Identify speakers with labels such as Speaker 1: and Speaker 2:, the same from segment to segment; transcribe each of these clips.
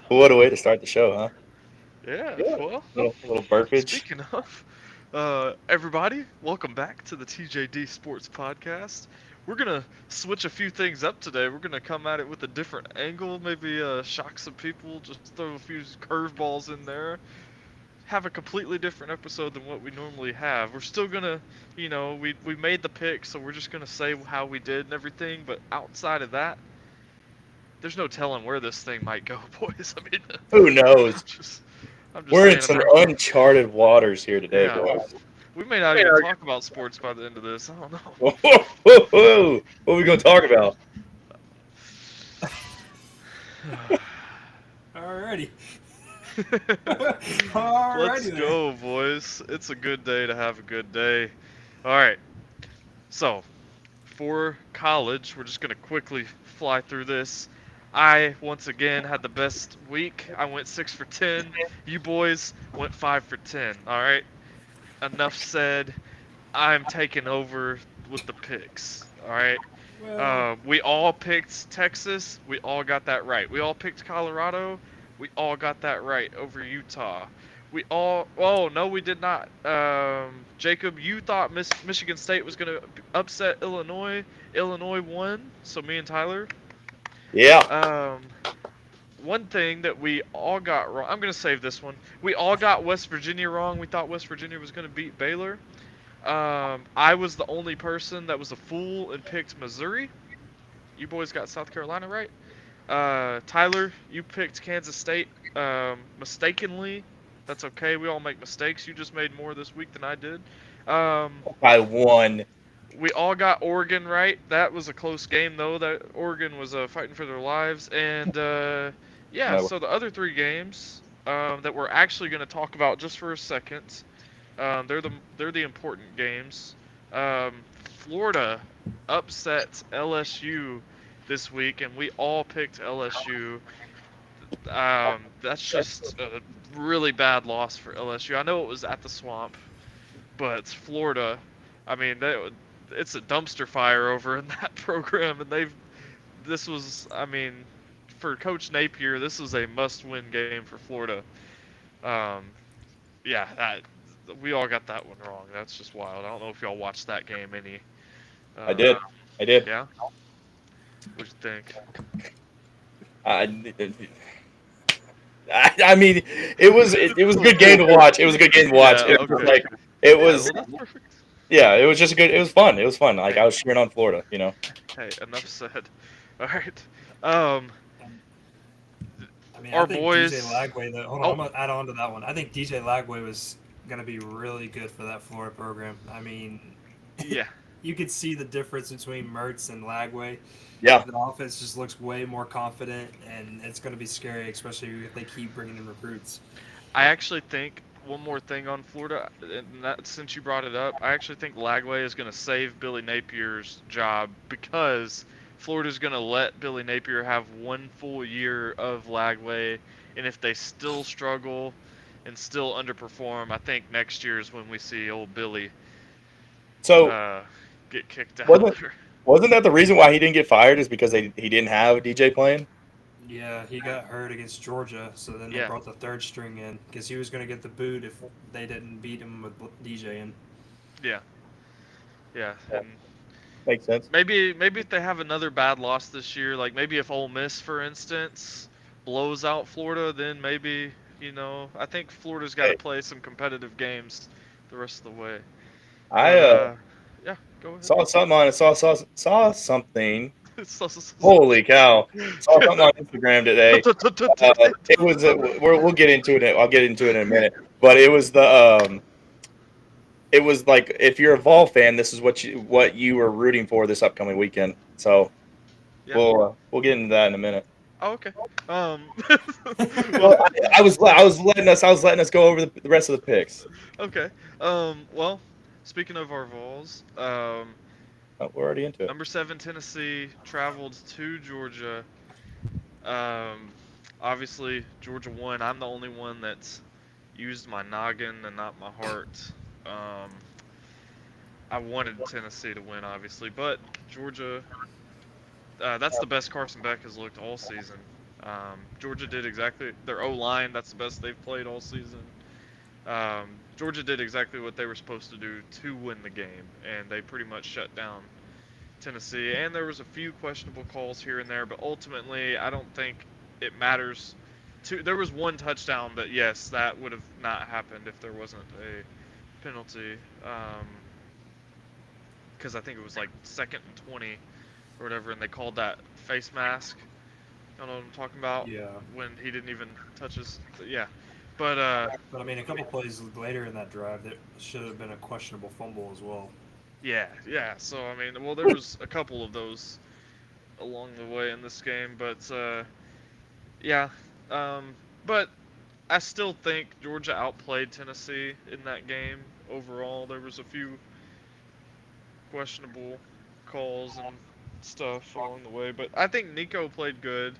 Speaker 1: What a way to start the show, huh?
Speaker 2: Yeah, well,
Speaker 1: Little burpage.
Speaker 2: speaking of, everybody, welcome back to the TJD Sports Podcast. We're gonna switch a few things up today. We're gonna come at it with a different angle, maybe shock some people, just throw a few curveballs in there, have a completely different episode than what we normally have. We're still gonna, we made the pick, so we're just gonna say how we did and everything. But outside of that, there's no telling where this thing might go, boys. I mean,
Speaker 1: Who
Speaker 2: I'm
Speaker 1: knows?
Speaker 2: just, I'm just
Speaker 1: We're in
Speaker 2: saying. I
Speaker 1: some
Speaker 2: mean,
Speaker 1: uncharted waters here today,
Speaker 2: yeah,
Speaker 1: boys.
Speaker 2: we may not even talk about sports by the end of this. I don't know.
Speaker 1: Whoa, whoa, whoa. What are we gonna talk about?
Speaker 3: Alrighty.
Speaker 2: Let's
Speaker 3: Alrighty then.
Speaker 2: go, boys. It's a good day to have a good day. All right. So, for college, we're just going to quickly fly through this. I, once again, had the best week. I went 6 for 10. You boys went 5 for 10. All right. Enough said. I'm taking over with the picks. All right.
Speaker 3: Well,
Speaker 2: We all picked Texas. We all got that right. We all picked Colorado. We all got that right over Utah. We all. Oh no, we did not. Jacob, you thought Michigan State was gonna upset Illinois. Illinois won. So me and Tyler.
Speaker 1: Yeah.
Speaker 2: Um, One thing that we all got wrong. I'm gonna save this one. We all got West Virginia wrong. We thought West Virginia was gonna beat Baylor. I was the only person that was a fool and picked Missouri. You boys got South Carolina right. Tyler, you picked Kansas State mistakenly. That's okay. We all make mistakes. You just made more this week than I did. Um,
Speaker 1: I won.
Speaker 2: we all got Oregon right. That was a close game though. That Oregon was fighting for their lives. And yeah,
Speaker 1: No.
Speaker 2: so the other three games that we're actually going to talk about just for a second. They're the important games. Florida upset LSU this week, and we all picked LSU. That's just a really bad loss for LSU. I know it was at the Swamp, but Florida, I mean, it's a dumpster fire over in that program, and this was, I mean, for Coach Napier, this was a must-win game for Florida. Um, yeah, we all got that one wrong. That's just wild. I don't know if y'all watched that game any.
Speaker 1: I
Speaker 2: Um,
Speaker 1: did. I did.
Speaker 2: yeah, what'd you think?
Speaker 1: I, I mean, it was a good game to watch. It was a good game to watch.
Speaker 2: Yeah,
Speaker 1: It was
Speaker 2: okay.
Speaker 1: like it
Speaker 2: Yeah,
Speaker 1: was
Speaker 2: well, that's perfect.
Speaker 1: yeah. It was just a good. It was fun. It was fun. Like I
Speaker 2: Hey,
Speaker 1: was cheering on Florida. You know.
Speaker 2: hey, enough said. All right. Um,
Speaker 3: I mean, I
Speaker 2: our
Speaker 3: think DJ
Speaker 2: boys.
Speaker 3: Lagway. Hold on, I'm
Speaker 2: Oh,
Speaker 3: gonna add on to that one. I think DJ Lagway was gonna be really good for that Florida program. I mean,
Speaker 2: yeah.
Speaker 3: you could see the difference between Mertz and Lagway.
Speaker 1: Yeah.
Speaker 3: The offense just looks way more confident, and it's gonna be scary, especially if they keep bringing in recruits.
Speaker 2: I actually think one more thing on Florida, and that, since you brought it up, I actually think Lagway is going to save Billy Napier's job because Florida's going to let Billy Napier have one full year of Lagway, and if they still struggle and still underperform, I think next year is when we see old Billy
Speaker 1: So
Speaker 2: uh, get kicked out.
Speaker 1: wasn't wasn't that the reason why he didn't get fired? Is because he didn't have DJ playing?
Speaker 3: Yeah, he got hurt against Georgia, so then they
Speaker 2: Yeah,
Speaker 3: brought the third string in because he was going to get the boot if they didn't beat him with DJ in.
Speaker 2: yeah, yeah,
Speaker 1: Yeah.
Speaker 2: and
Speaker 1: Makes sense.
Speaker 2: maybe if they have another bad loss this year, like maybe if Ole Miss, for instance, blows out Florida, then maybe I think Florida's got to
Speaker 1: Hey,
Speaker 2: play some competitive games the rest of the way.
Speaker 1: I
Speaker 2: But yeah, go ahead.
Speaker 1: saw something on saw something.
Speaker 2: So- so- so- so-
Speaker 1: Holy cow! Saw something on Instagram today. It was we'll get into it. I'll get into it in a minute. But it was like if you're a Vol fan, this is what you were rooting for this upcoming weekend. So
Speaker 2: Yeah.
Speaker 1: we'll get into that in a minute.
Speaker 2: Oh, okay. Um.
Speaker 1: Well,
Speaker 2: Well.
Speaker 1: I was letting us go over the rest of the picks.
Speaker 2: Okay. Well, speaking of our Vols,
Speaker 1: Oh, we're already into it.
Speaker 2: number 7 Tennessee traveled to Georgia. Um, Obviously Georgia won. I'm the only one that's used my noggin and not my heart. Um, I wanted Tennessee to win, obviously, but Georgia That's the best Carson Beck has looked all season. Georgia did exactly their O-line. That's the best they've played all season. Georgia did exactly what they were supposed to do to win the game, and they pretty much shut down Tennessee. And there was a few questionable calls here and there, but ultimately, I don't think it matters. There was one touchdown that, yes, that would have not happened if there wasn't a penalty. Because I think it was like 2nd and 20 or whatever, and they called that face mask. You know what I'm talking about?
Speaker 3: Yeah.
Speaker 2: When he didn't even touch his. Yeah. But
Speaker 3: I mean, a couple plays later in that drive, that should have been a questionable fumble as well.
Speaker 2: yeah. So I mean, well, there was a couple of those along the way in this game, but yeah. But I still think Georgia outplayed Tennessee in that game overall. There was a few questionable calls and stuff along the way, but I think Nico played good.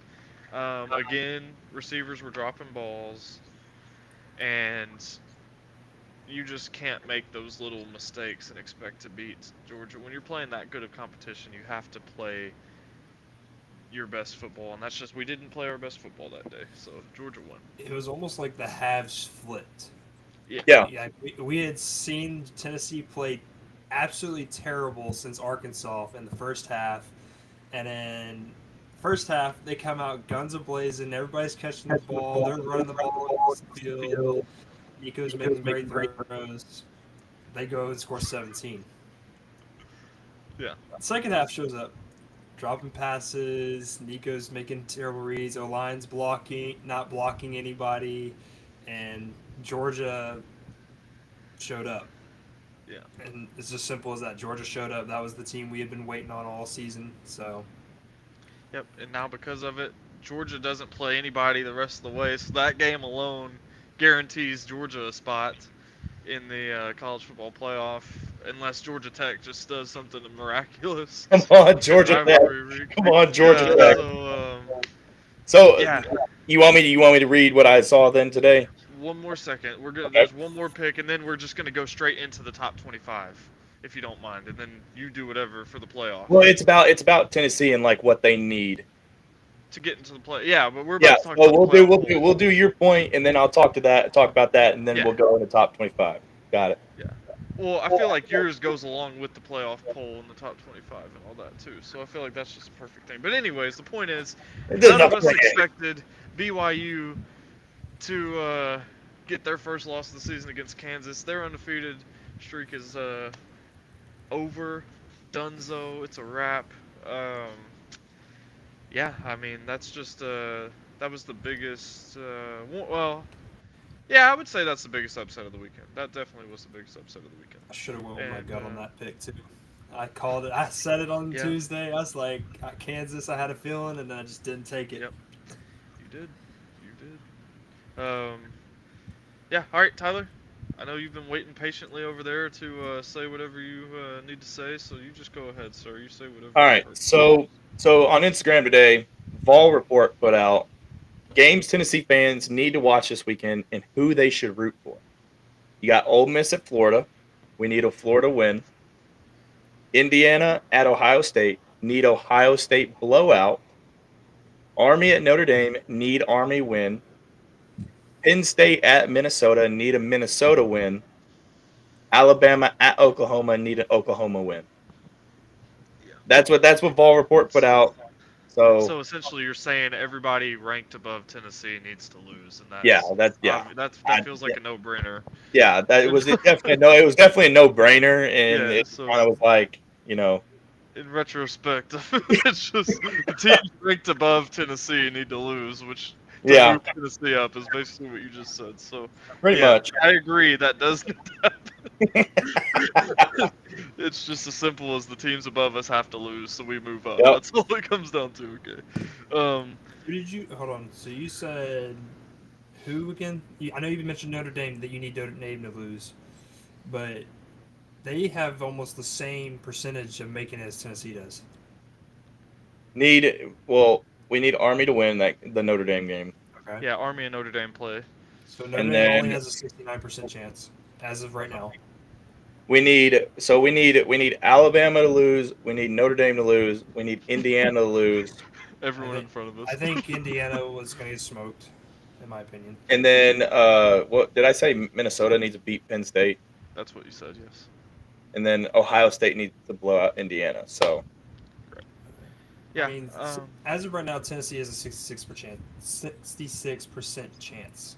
Speaker 2: Again, receivers were dropping balls, and you just can't make those little mistakes and expect to beat Georgia. When you're playing that good of competition, you have to play your best football, and that's just, we didn't play our best football that day, so Georgia won.
Speaker 3: It was almost like the halves flipped.
Speaker 1: Yeah.
Speaker 3: We had seen Tennessee play absolutely terrible since Arkansas in the first half, and then first half they come out guns a-blazing, everybody's catching the ball, they're running the ball across the field, Nico's making great throws, they go and score 17.
Speaker 2: Yeah.
Speaker 3: Second half shows up, dropping passes, Nico's making terrible reads, O-line's not blocking anybody, and Georgia showed up.
Speaker 2: Yeah.
Speaker 3: And it's as simple as that. Georgia showed up. That was the team we had been waiting on all season. So.
Speaker 2: Yep. And now because of it, Georgia doesn't play anybody the rest of the way. So that game alone guarantees Georgia a spot in the college football playoff, unless Georgia Tech just does something miraculous.
Speaker 1: Come on, Georgia Tech. Come on, Georgia Tech. So
Speaker 2: yeah.
Speaker 1: You want me to read what I saw then today?
Speaker 2: One more second. We're gonna.
Speaker 1: Okay.
Speaker 2: There's one more pick, and then we're just gonna go straight into the top 25, if you don't mind, and then you do whatever for the playoff.
Speaker 1: Well, it's about Tennessee and like what they need
Speaker 2: to get into the play. Yeah, but we're about to talk about
Speaker 1: we'll do your point, and then I'll talk about that, and then we'll go in the top 25. Got it.
Speaker 2: Yeah. Well, I feel like yours goes along with the playoff poll in the top 25 and all that too. So I feel like that's just a perfect thing. But anyways, the point is, none of us expected BYU to get their first loss of the season against Kansas. Their undefeated streak is over. Dunzo. It's a wrap. Yeah, I mean, that's just that was the biggest. Well, yeah, I would say that's the biggest upset of the weekend. That definitely was the biggest upset of the weekend.
Speaker 3: I should have went with my gut on that pick too. I called it. I said it on Tuesday. I was like, Kansas. I had a feeling, and then I just didn't take it.
Speaker 2: Yep. You did. Yeah. All right, Tyler. I know you've been waiting patiently over there to say whatever you need to say, so you just go ahead, sir. You say whatever.
Speaker 1: All right. So on Instagram today, Vol Report put out games Tennessee fans need to watch this weekend and who they should root for. You got Ole Miss at Florida. We need a Florida win. Indiana at Ohio State. Need Ohio State blowout. Army at Notre Dame. Need Army win. Penn State at Minnesota. Need a Minnesota win. Alabama at Oklahoma. Need an Oklahoma win.
Speaker 2: Yeah.
Speaker 1: That's what Vol Report put out.
Speaker 2: So essentially, you're saying everybody ranked above Tennessee needs to lose, and that feels like a no-brainer.
Speaker 1: Yeah, it was definitely a no-brainer, and it kind of was like,
Speaker 2: In retrospect, it's just the teams ranked above Tennessee need to lose, which to move Tennessee up is basically what you just said. So
Speaker 1: pretty much,
Speaker 2: I agree. That does happen. It's just as simple as the teams above us have to lose, so we move up. Yep. That's all it comes down to. Okay.
Speaker 3: Hold on? So you said who again? I know you mentioned Notre Dame, that you need Notre Dame to lose, but they have almost the same percentage of making it as Tennessee does.
Speaker 1: We need Army to win the Notre Dame game.
Speaker 2: Okay. Yeah, Army and Notre Dame play.
Speaker 3: So Notre Dame only has a 69% chance as of right now.
Speaker 1: we need Alabama to lose. We need Notre Dame to lose. We need Indiana to lose.
Speaker 2: Everyone in front of us.
Speaker 3: I think Indiana was going to get smoked, in my opinion.
Speaker 1: And then what did I say? Minnesota needs to beat Penn State,
Speaker 2: That's what you said, yes.
Speaker 1: and then Ohio State needs to blow out Indiana. So
Speaker 2: Yeah.
Speaker 3: I mean, as of right now, Tennessee has a 66% chance.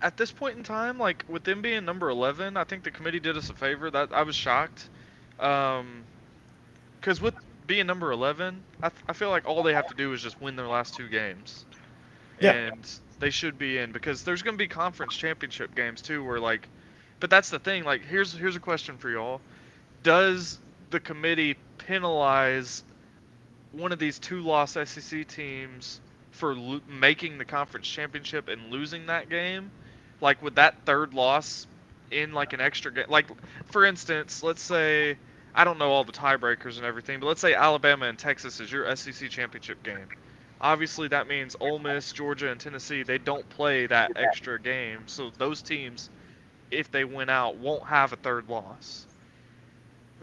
Speaker 2: At this point in time, like with them being number 11, I think the committee did us a favor. That I was shocked, because with being number 11, I feel like all they have to do is just win their last 2 games,
Speaker 1: Yeah.
Speaker 2: and they should be in, because there's going to be conference championship games too, where like, but that's the thing. Like, here's a question for y'all: does the committee penalize one of these 2-loss SEC teams for making the conference championship and losing that game? Like, would that 3rd loss in like an extra game, like for instance, let's say, I don't know all the tiebreakers and everything, but let's say Alabama and Texas is your SEC championship game. Obviously, that means Ole Miss, Georgia, and Tennessee, they don't play that extra game, so those teams, if they win out, won't have a 3rd loss.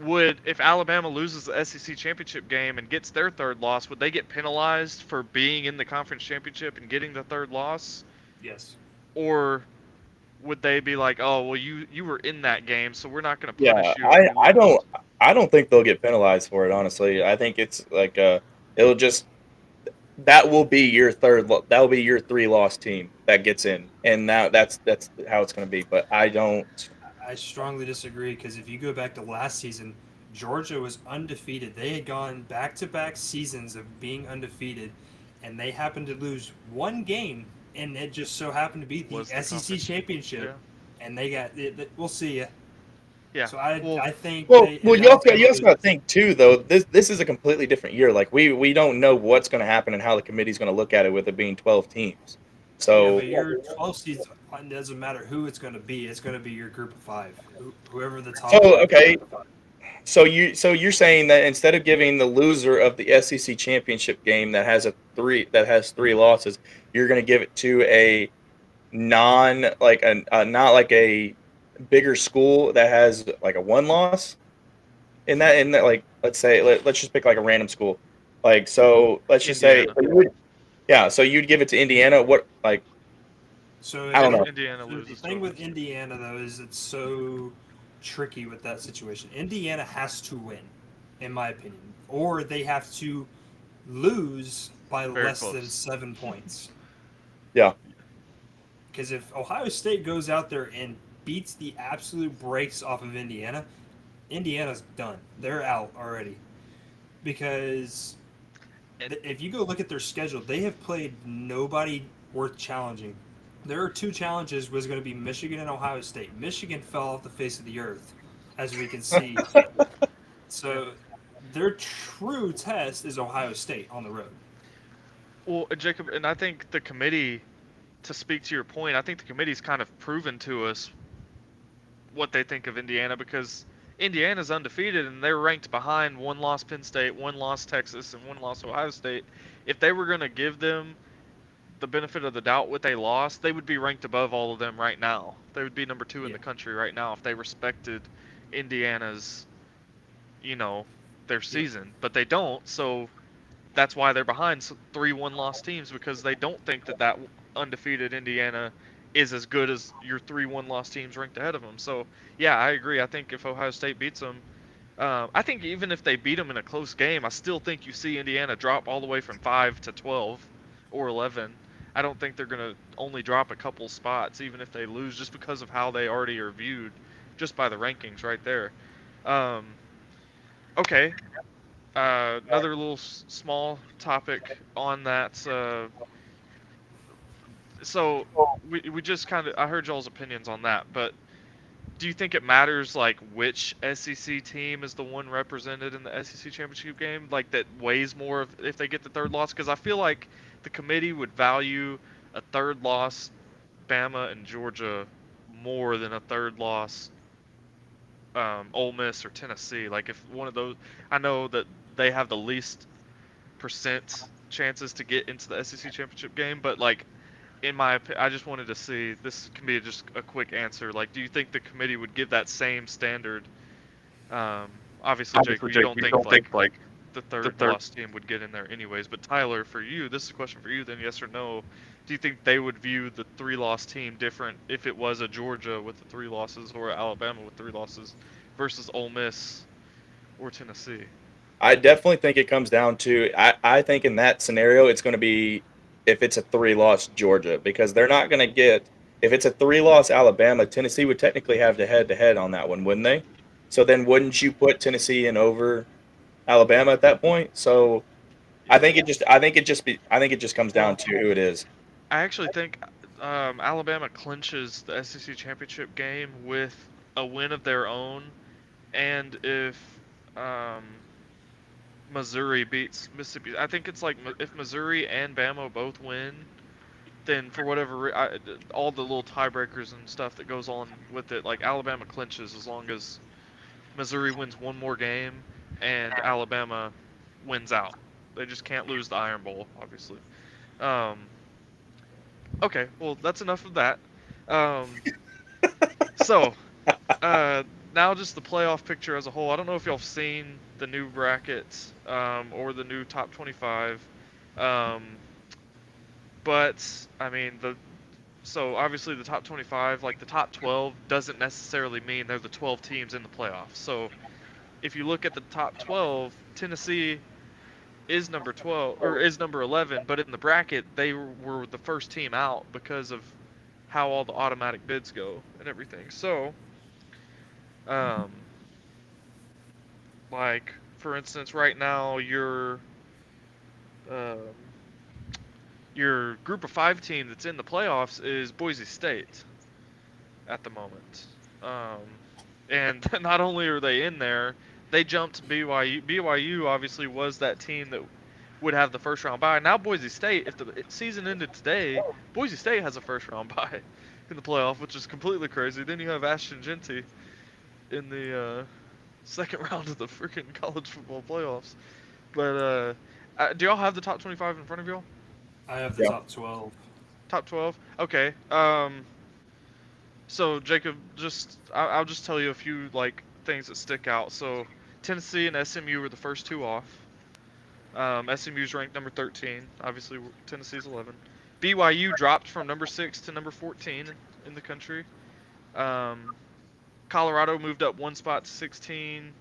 Speaker 2: If Alabama loses the SEC championship game and gets their 3rd loss, would they get penalized for being in the conference championship and getting the 3rd loss?
Speaker 3: Yes.
Speaker 2: Or would they be like, oh, well, you were in that game, so we're not going to
Speaker 1: yeah,
Speaker 2: punish you if you
Speaker 1: I don't think they'll get penalized for it. Honestly, I think it's like it'll just that will be your that will be your 3-loss team that gets in, and that's how it's going to be. But I don't.
Speaker 3: I strongly disagree, because if you go back to last season, Georgia was undefeated. They had gone back-to-back seasons of being undefeated, and they happened to lose 1 game, and it just so happened to be the SEC championship,
Speaker 2: Yeah.
Speaker 3: and they got it. We'll see ya.
Speaker 2: Yeah.
Speaker 3: So I think.
Speaker 1: Well, you also got to think too, though. This is a completely different year. Like we don't know what's going to happen and how the committee's going to look at it with it being 12 teams. So
Speaker 3: but your 12 seeds, it doesn't matter who it's going to be. It's going to be your group of 5, whoever the top.
Speaker 1: So okay. So you're saying that instead of giving the loser of the SEC championship game that has 3 losses, you're going to give it to a not like a bigger school that has like a 1 loss in that like let's just pick like a random school, like so let's just
Speaker 2: Indiana.
Speaker 1: say so you'd give it to Indiana. What like
Speaker 3: So
Speaker 1: I don't know.
Speaker 2: Indiana
Speaker 3: The
Speaker 2: loses.
Speaker 3: thing with Indiana though is it's so tricky with that situation. Indiana has to win, in my opinion, or they have to lose by
Speaker 2: Very
Speaker 3: less
Speaker 2: close.
Speaker 3: than 7 points.
Speaker 1: Yeah.
Speaker 3: Because if Ohio State goes out there and beats the absolute brakes off of Indiana, Indiana's done. They're out already. Because if you go look at their schedule, they have played nobody worth challenging. There are 2 challenges was going to be Michigan and Ohio State. Michigan fell off the face of the earth, as we can see. So their true test is Ohio State on the road.
Speaker 2: Well, Jacob, and I think the committee, to speak to your point, I think the committee's kind of proven to us what they think of Indiana, because Indiana's undefeated and they're ranked behind 1 loss Penn State, 1 loss Texas, and 1 loss Ohio State. If they were going to give them the benefit of the doubt with a loss, they would be ranked above all of them right now. They would be number 2 in the country right now if they respected Indiana's, their season. But they don't, so that's why they're behind 3 1-loss teams, because they don't think that undefeated Indiana is as good as your 3 1-loss teams ranked ahead of them. So, yeah, I agree. I think if Ohio State beats them, I think even if they beat them in a close game, I still think you see Indiana drop all the way from 5 to 12 or 11. I don't think they're going to only drop a couple spots, even if they lose, just because of how they already are viewed, just by the rankings right there. Okay. Another little small topic on that. So we just I heard y'all's opinions on that, but do you think it matters like which SEC team is the one represented in the SEC championship game, like that weighs more if they get the 3rd loss? Because I feel like the committee would value a 3rd loss Bama and Georgia more than a 3rd loss Ole Miss or Tennessee. Like if one of those, I know that they have the least percent chances to get into the SEC championship game, but like in my opinion, I just wanted to see, this can be just a quick answer. Like, do you think the committee would give that same standard Obviously, Jake, you don't think like the third loss team would get in there anyways. But Tyler, for you, this is a question for you. Then, yes or no? Do you think they would view the 3-loss team different if it was a Georgia with the 3 losses or Alabama with 3 losses versus Ole Miss or Tennessee?
Speaker 1: I definitely think it comes down to I think in that scenario it's going to be if it's a 3-loss Georgia because they're not going to get if it's a 3-loss Alabama, Tennessee would technically have the head-to-head on that one, wouldn't they? So then wouldn't you put Tennessee in over Alabama at that point? So I think it just comes down to who it is.
Speaker 2: I actually think Alabama clinches the SEC championship game with a win of their own, and if um, Missouri beats Mississippi, I think it's like if Missouri and Bama both win, then for whatever all the little tiebreakers and stuff that goes on with it, like Alabama clinches as long as Missouri wins one more game and Alabama wins out. They just can't lose the Iron Bowl, obviously. Um, okay, well that's enough of that. Um, so now just the playoff picture as a whole. I don't know if y'all have seen the new brackets or the new top 25. But I mean so obviously the top 25, like the top 12 doesn't necessarily mean they're the 12 teams in the playoffs. So if you look at the top 12, Tennessee is number 12 or is number 11, but in the bracket they were the first team out because of how all the automatic bids go and everything. So um like for instance right now um your group of 5 team that's in the playoffs is Boise State at the moment. Um, and not only are they in there, they jumped BYU. BYU obviously was that team that would have the first round bye. Now Boise State, if the season ended today, Boise State has a first round bye in the playoff, which is completely crazy. Then you have Ashton Genty in the second round of the freaking college football playoffs. But do y'all have the top 25 in front of y'all?
Speaker 3: I have the
Speaker 1: Yeah.
Speaker 3: top 12.
Speaker 2: Top 12? Okay. So Jacob, I'll just tell you a few like things that stick out. So Tennessee and SMU were the first 2 off. SMU's ranked number 13. Obviously, Tennessee's 11. BYU dropped from number 6 to number 14 in the country. Colorado moved up 1 spot to 16.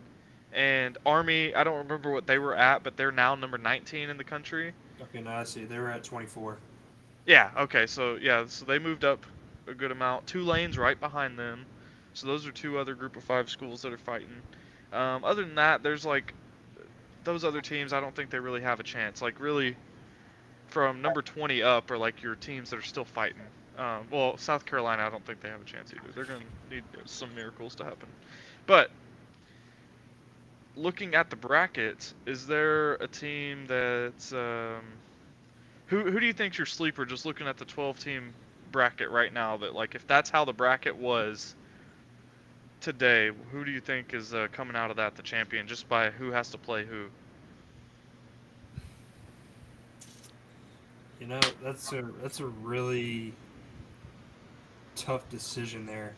Speaker 2: And Army, I don't remember what they were at, but they're now number 19 in the country.
Speaker 3: Okay, now I see. They were at 24.
Speaker 2: Yeah, okay, so they moved up a good amount. Tulane's right behind them. So those are 2 other group of 5 schools that are fighting. Other than that, there's like those other teams, I don't think they really have a chance. Like really from number 20 up are like your teams that are still fighting. Well, South Carolina, I don't think they have a chance either. They're going to need some miracles to happen. But looking at the bracket, is there a team that's who do you think's your sleeper? Just looking at the 12-team bracket right now, that like if that's how the bracket was today, who do you think is coming out of that the champion? Just by who has to play who?
Speaker 3: You know, that's a really tough decision there.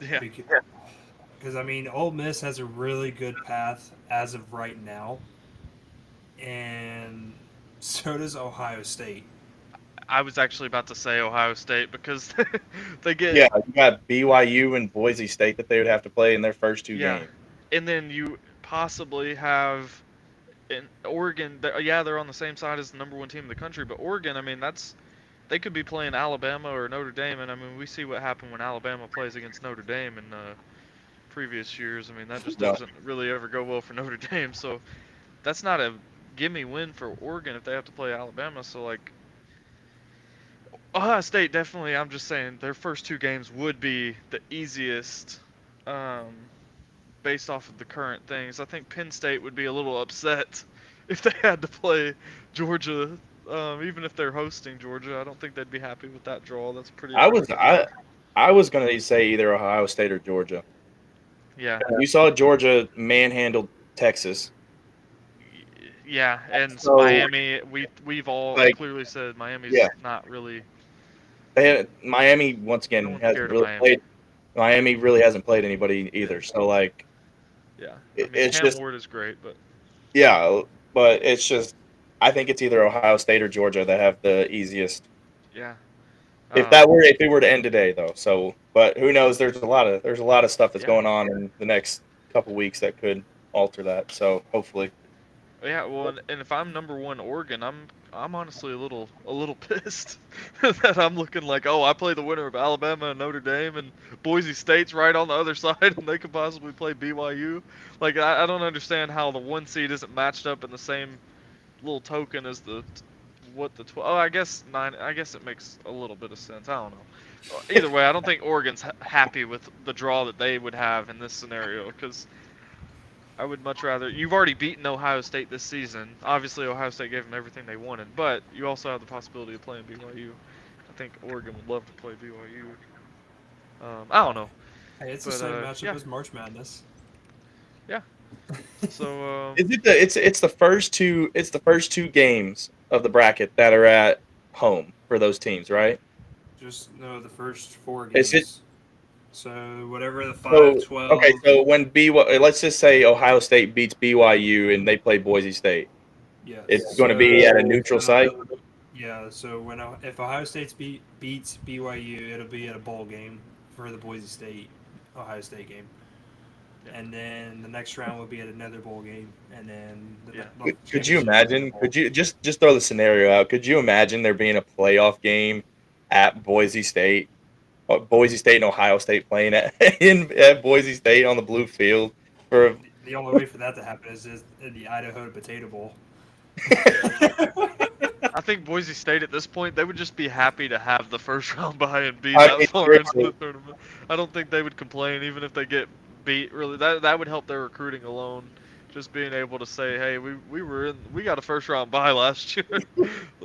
Speaker 2: Yeah.
Speaker 3: Because I mean, Ole Miss has a really good path as of right now, and so does Ohio State.
Speaker 2: I was actually about to say Ohio State because they get
Speaker 1: Yeah, you got BYU and Boise State that they would have to play in their first 2 games.
Speaker 2: And then you possibly have in Oregon. They're on the same side as the number 1 team in the country, but Oregon, I mean, they could be playing Alabama or Notre Dame, and I mean, we see what happened when Alabama plays against Notre Dame in previous years. I mean, that just doesn't really ever go well for Notre Dame. So that's not a gimme win for Oregon if they have to play Alabama. So like Ohio State, definitely, I'm just saying their first 2 games would be the easiest based off of the current things. I think Penn State would be a little upset if they had to play Georgia, even if they're hosting Georgia. I don't think they'd be happy with that draw. That's pretty.
Speaker 1: I was going to say either Ohio State or Georgia.
Speaker 2: Yeah.
Speaker 1: You saw Georgia manhandled Texas.
Speaker 2: Yeah, and
Speaker 1: So,
Speaker 2: Miami, we've all
Speaker 1: like,
Speaker 2: clearly said Miami's not really.
Speaker 1: They had Miami once again
Speaker 2: No one
Speaker 1: hasn't
Speaker 2: cared
Speaker 1: really
Speaker 2: of Miami.
Speaker 1: played. Miami really hasn't played anybody either. So like,
Speaker 2: Yeah, I mean
Speaker 1: It's
Speaker 2: Cam
Speaker 1: just
Speaker 2: Ward is great, but
Speaker 1: yeah, but it's just I think it's either Ohio State or Georgia that have the easiest.
Speaker 2: yeah.
Speaker 1: If it were to end today though, so but who knows? There's a lot of stuff that's
Speaker 2: Yeah,
Speaker 1: going on in the next couple weeks that could alter that. So hopefully,
Speaker 2: yeah. Well, and if I'm number one Oregon, I'm honestly a little pissed that I'm looking like, oh, I play the winner of Alabama and Notre Dame, and Boise State's right on the other side, and they could possibly play BYU. Like I don't understand how the one seed isn't matched up in the same little token as the what the 12. Oh, I guess nine. I guess it makes a little bit of sense. I don't know. Either way, I don't think Oregon's happy with the draw that they would have in this scenario because I would much rather. You've already beaten Ohio State this season. Obviously, Ohio State gave them everything they wanted, but you also have the possibility of playing BYU. I think Oregon would love to play BYU. I don't know,
Speaker 3: Hey, it's the
Speaker 2: but
Speaker 3: same matchup
Speaker 2: yeah,
Speaker 3: as March Madness.
Speaker 2: yeah. So
Speaker 1: is it it's the first two games of the bracket that are at home for those teams, right?
Speaker 3: Just no, the first four
Speaker 1: Is it
Speaker 3: games. So whatever the 5,
Speaker 1: so? Okay,
Speaker 3: 12.
Speaker 1: so when let's just say Ohio State beats BYU and they play Boise State,
Speaker 3: Yes.
Speaker 1: it's going to be at a neutral site.
Speaker 3: Yeah. So if Ohio State beats BYU, it'll be at a bowl game for the Boise State Ohio State game.
Speaker 2: Yeah.
Speaker 3: And then the next round will be at another bowl game, and then
Speaker 2: Yeah.
Speaker 1: Could you
Speaker 3: championship
Speaker 1: imagine?
Speaker 3: bowl.
Speaker 1: Could you just throw the scenario out? Could you imagine there being a playoff game at Boise State, Boise State and Ohio State playing at Boise State on the blue field for?
Speaker 3: The only way for that to happen is in the Idaho Potato Bowl.
Speaker 2: I think Boise State at this point, they would just be happy to have the first round bye and be
Speaker 1: I
Speaker 2: that
Speaker 1: mean,
Speaker 2: far into
Speaker 1: seriously.
Speaker 2: the tournament. I don't think they would complain even if they get beat. Really, that would help their recruiting alone. Just being able to say, hey, we got a first round bye last year.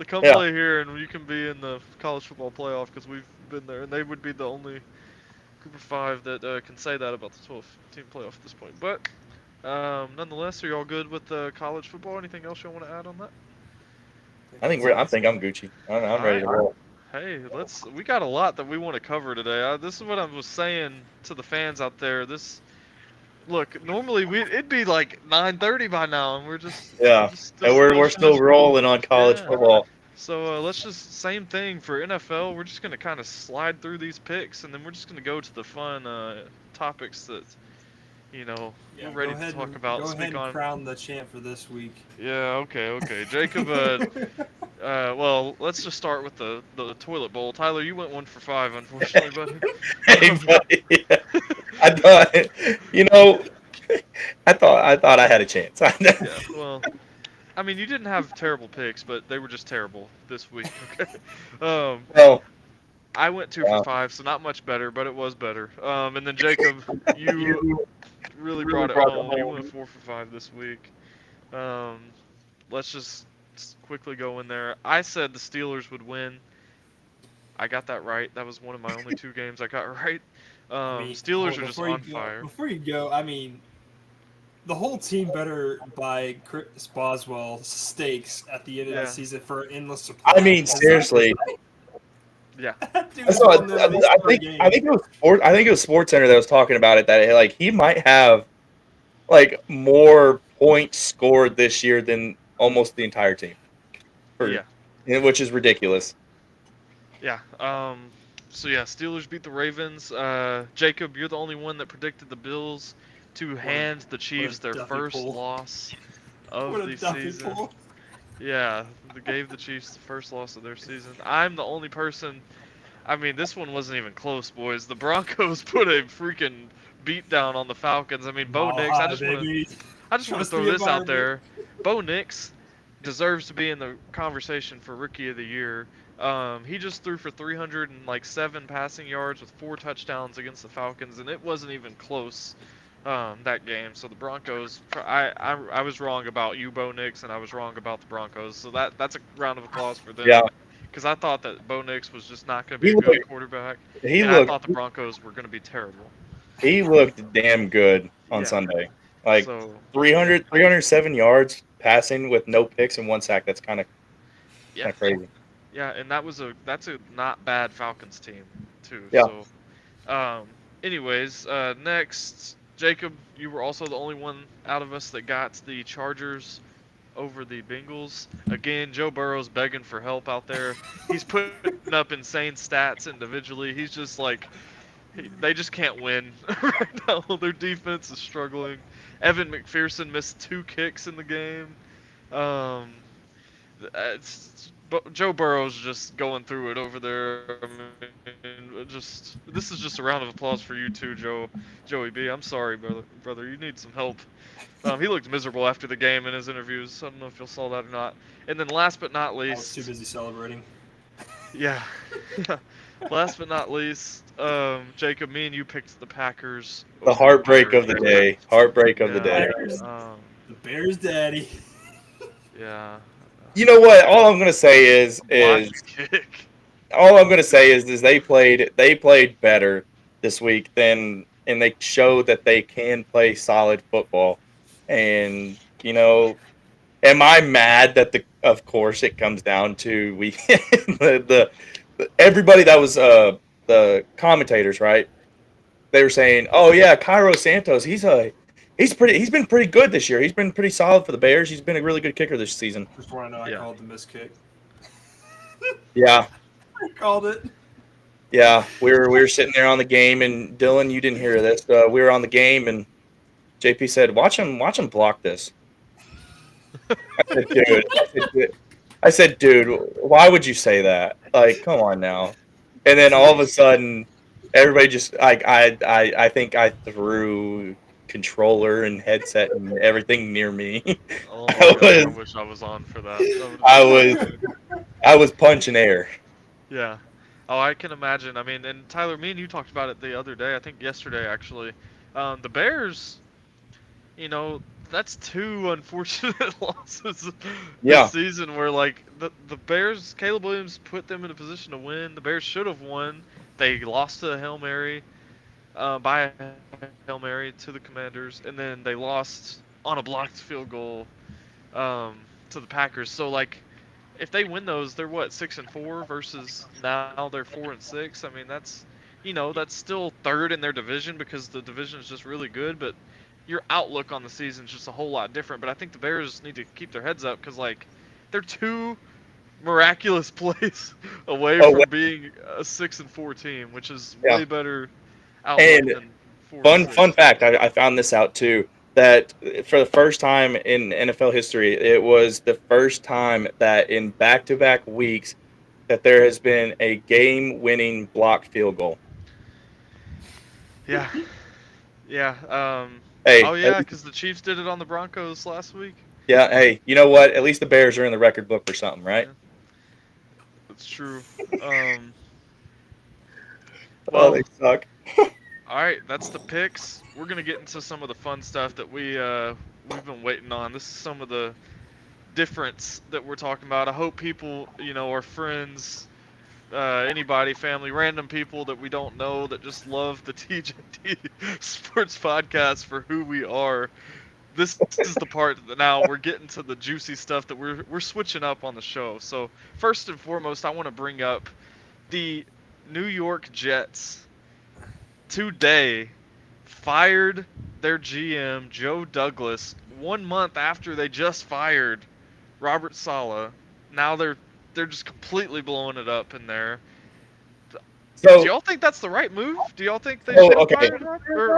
Speaker 2: Come
Speaker 1: Yeah,
Speaker 2: play here and you can be in the college football playoff because we've been there. And they would be the only group of five that can say that about the 12-team playoff at this point. But nonetheless, are you all good with college football? Anything else you want to add on that?
Speaker 1: I think I'm Gucci. I'm
Speaker 2: All
Speaker 1: ready to
Speaker 2: right.
Speaker 1: roll.
Speaker 2: Hey, we got a lot that we want to cover today. This is what I was saying to the fans out there. Look, normally it'd be like 9:30 by now, and we're
Speaker 1: Yeah,
Speaker 2: just
Speaker 1: and
Speaker 2: still
Speaker 1: we're still rolling on college
Speaker 2: yeah.
Speaker 1: football.
Speaker 2: So let's just same thing for NFL. We're just gonna kind of slide through these picks, and then we're just gonna go to the fun topics that we're ready to talk about.
Speaker 3: Go ahead
Speaker 2: Speak
Speaker 3: and
Speaker 2: on.
Speaker 3: crown the champ for this week.
Speaker 2: Yeah. Okay. Jacob. Well, let's just start with the toilet bowl. Tyler, you went 1 for 5, unfortunately, buddy.
Speaker 1: Hey, buddy, yeah. I thought, you know, I thought I had a chance.
Speaker 2: Yeah. Well, I mean, you didn't have terrible picks, but they were just terrible this week. Okay.
Speaker 1: Well,
Speaker 2: I went 2 for 5, so not much better, but it was better. And then Jacob, you
Speaker 1: you
Speaker 2: really brought it home. You went 4 for 5 this week. Let's just quickly go in there. I said the Steelers would win. I got that right. That was one of my only 2 games I got right. Steelers are just on fire.
Speaker 3: Before you go, I mean, the whole team better buy Chris Boswell steaks at the end of the season for endless supply.
Speaker 1: I mean, seriously.
Speaker 2: Yeah.
Speaker 1: I think it was Sports Center that was talking about it, that like he might have like more points scored this year than almost the entire team. Which is ridiculous.
Speaker 2: Yeah. So yeah, Steelers beat the Ravens. Jacob, you're the only one that predicted the Bills to hand the Chiefs their first loss of the season. Yeah, they gave the Chiefs the first loss of their season. I'm the only person. I mean, this one wasn't even close, boys. The Broncos put a freaking beat down on the Falcons. I mean, Bo Nix. I just want to throw this out there. Bo Nix deserves to be in the conversation for Rookie of the Year. He just threw for 307 passing yards with 4 touchdowns against the Falcons, and it wasn't even close that game. So the Broncos, I was wrong about you, Bo Nix, and I was wrong about the Broncos. So that's a round of applause for them.
Speaker 1: Yeah.
Speaker 2: Because I thought that Bo Nix was just not going to be a good quarterback, I thought the Broncos were going to be terrible.
Speaker 1: He looked damn good on Sunday. Like 307 yards passing with no picks and 1 sack. That's kind of crazy.
Speaker 2: Yeah, and that's a not bad Falcons team too.
Speaker 1: Yeah.
Speaker 2: So, anyways, next Jacob, you were also the only one out of us that got the Chargers over the Bengals. Again, Joe Burrow's begging for help out there. He's putting up insane stats individually. He's just like, they just can't win right now. Their defense is struggling. Evan McPherson missed 2 kicks in the game. Um, but Joe Burrow's just going through it over there. I mean, this is just a round of applause for you too, Joey B. I'm sorry, brother. You need some help. He looked miserable after the game in his interviews. I don't know if you saw that or not. And then last but not
Speaker 3: I was too
Speaker 2: least,
Speaker 3: busy celebrating.
Speaker 2: yeah, last but not least, Jacob, me and you picked the Packers.
Speaker 1: The
Speaker 2: over
Speaker 1: heartbreak of
Speaker 2: Bears.
Speaker 1: the day. Heartbreak of the
Speaker 2: Yeah.
Speaker 1: day.
Speaker 3: The Bears daddy.
Speaker 2: Yeah.
Speaker 1: You know what? All I'm gonna say is
Speaker 2: Blocked kick.
Speaker 1: all I'm gonna say is they played better this week and they showed that they can play solid football. And you know, am I mad that of course it comes down to the everybody that was the commentators, right? They were saying, "Oh yeah, Cairo Santos, he's been pretty good this year. He's been pretty solid for the Bears. He's been a really good kicker this season."
Speaker 3: Just want to know I
Speaker 2: Yeah.
Speaker 3: called the missed kick.
Speaker 1: Yeah.
Speaker 3: I called it.
Speaker 1: Yeah, we were sitting there on the game, and Dylan, you didn't hear this. We were on the game, and JP said, watch him block this." I said, dude, why would you say that? Like, come on now. And then all of a sudden, everybody just I think I threw controller and headset and everything near me.
Speaker 2: Oh my God, I wish I was on for that.
Speaker 1: I was punching air.
Speaker 2: Yeah. Oh, I can imagine. I mean, and Tyler, me and you talked about it the other day. I think yesterday, actually. The Bears, that's 2 unfortunate losses this season where, like, the Bears, Caleb Williams put them in a position to win. The Bears should have won. They lost to a Hail Mary, by a Hail Mary to the Commanders, and then they lost on a blocked field goal to the Packers. So, like, if they win those, they're what, 6-4 versus now they're 4-6. I mean, that's still third in their division because the division is just really good, but your outlook on the season is just a whole lot different. But I think the Bears need to keep their heads up because, like, they're 2 miraculous plays away from being a 6-4 team, which is way better outlook than 4-6.
Speaker 1: Fun fact, I found this out too, that for the first time in NFL history, it was the first time that in back-to-back weeks that there has been a game-winning blocked field goal.
Speaker 2: Yeah. Yeah.
Speaker 1: Hey,
Speaker 2: because the Chiefs did it on the Broncos last week.
Speaker 1: Yeah, hey, you know what? At least the Bears are in the record book for something, right?
Speaker 2: Yeah. That's true.
Speaker 1: Well, they suck.
Speaker 2: All right, that's the picks. We're gonna get into some of the fun stuff that we've been waiting on. This is some of the difference that we're talking about. I hope people, our friends, anybody, family, random people that we don't know that just love the TJT Sports Podcast for who we are. This is the part that now we're getting to the juicy stuff that we're switching up on the show. So first and foremost, I want to bring up the New York Jets today fired their GM Joe Douglas 1 month after they just fired Robert Saleh. Now they're just completely blowing it up in there. So, do y'all think that's the right move? Do y'all think they should have fired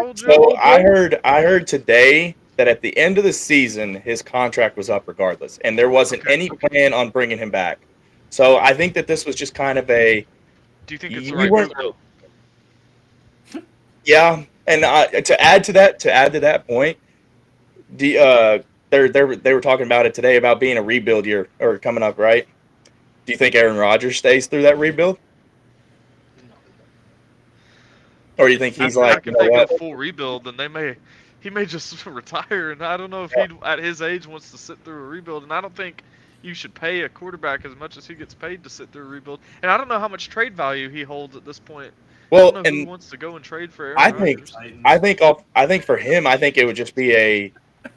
Speaker 2: old Joe?
Speaker 1: So I heard today that at the end of the season his contract was up regardless, and there wasn't any plan on bringing him back. So I think that this was just kind of a.
Speaker 2: Do you think it's the right move though?
Speaker 1: Yeah, and to add to that point, they were talking about it today about being a rebuild year or coming up, right? Do you think Aaron Rodgers stays through that rebuild? Or do you think he's like,
Speaker 2: if they go full rebuild, then he may just retire, and I don't know if he at his age wants to sit through a rebuild, and I don't think you should pay a quarterback as much as he gets paid to sit through a rebuild. And I don't know how much trade value he holds at this point.
Speaker 1: Well,
Speaker 2: I don't know who wants to go and trade for Aaron Rodgers.
Speaker 1: I think for him, I think it would just be a,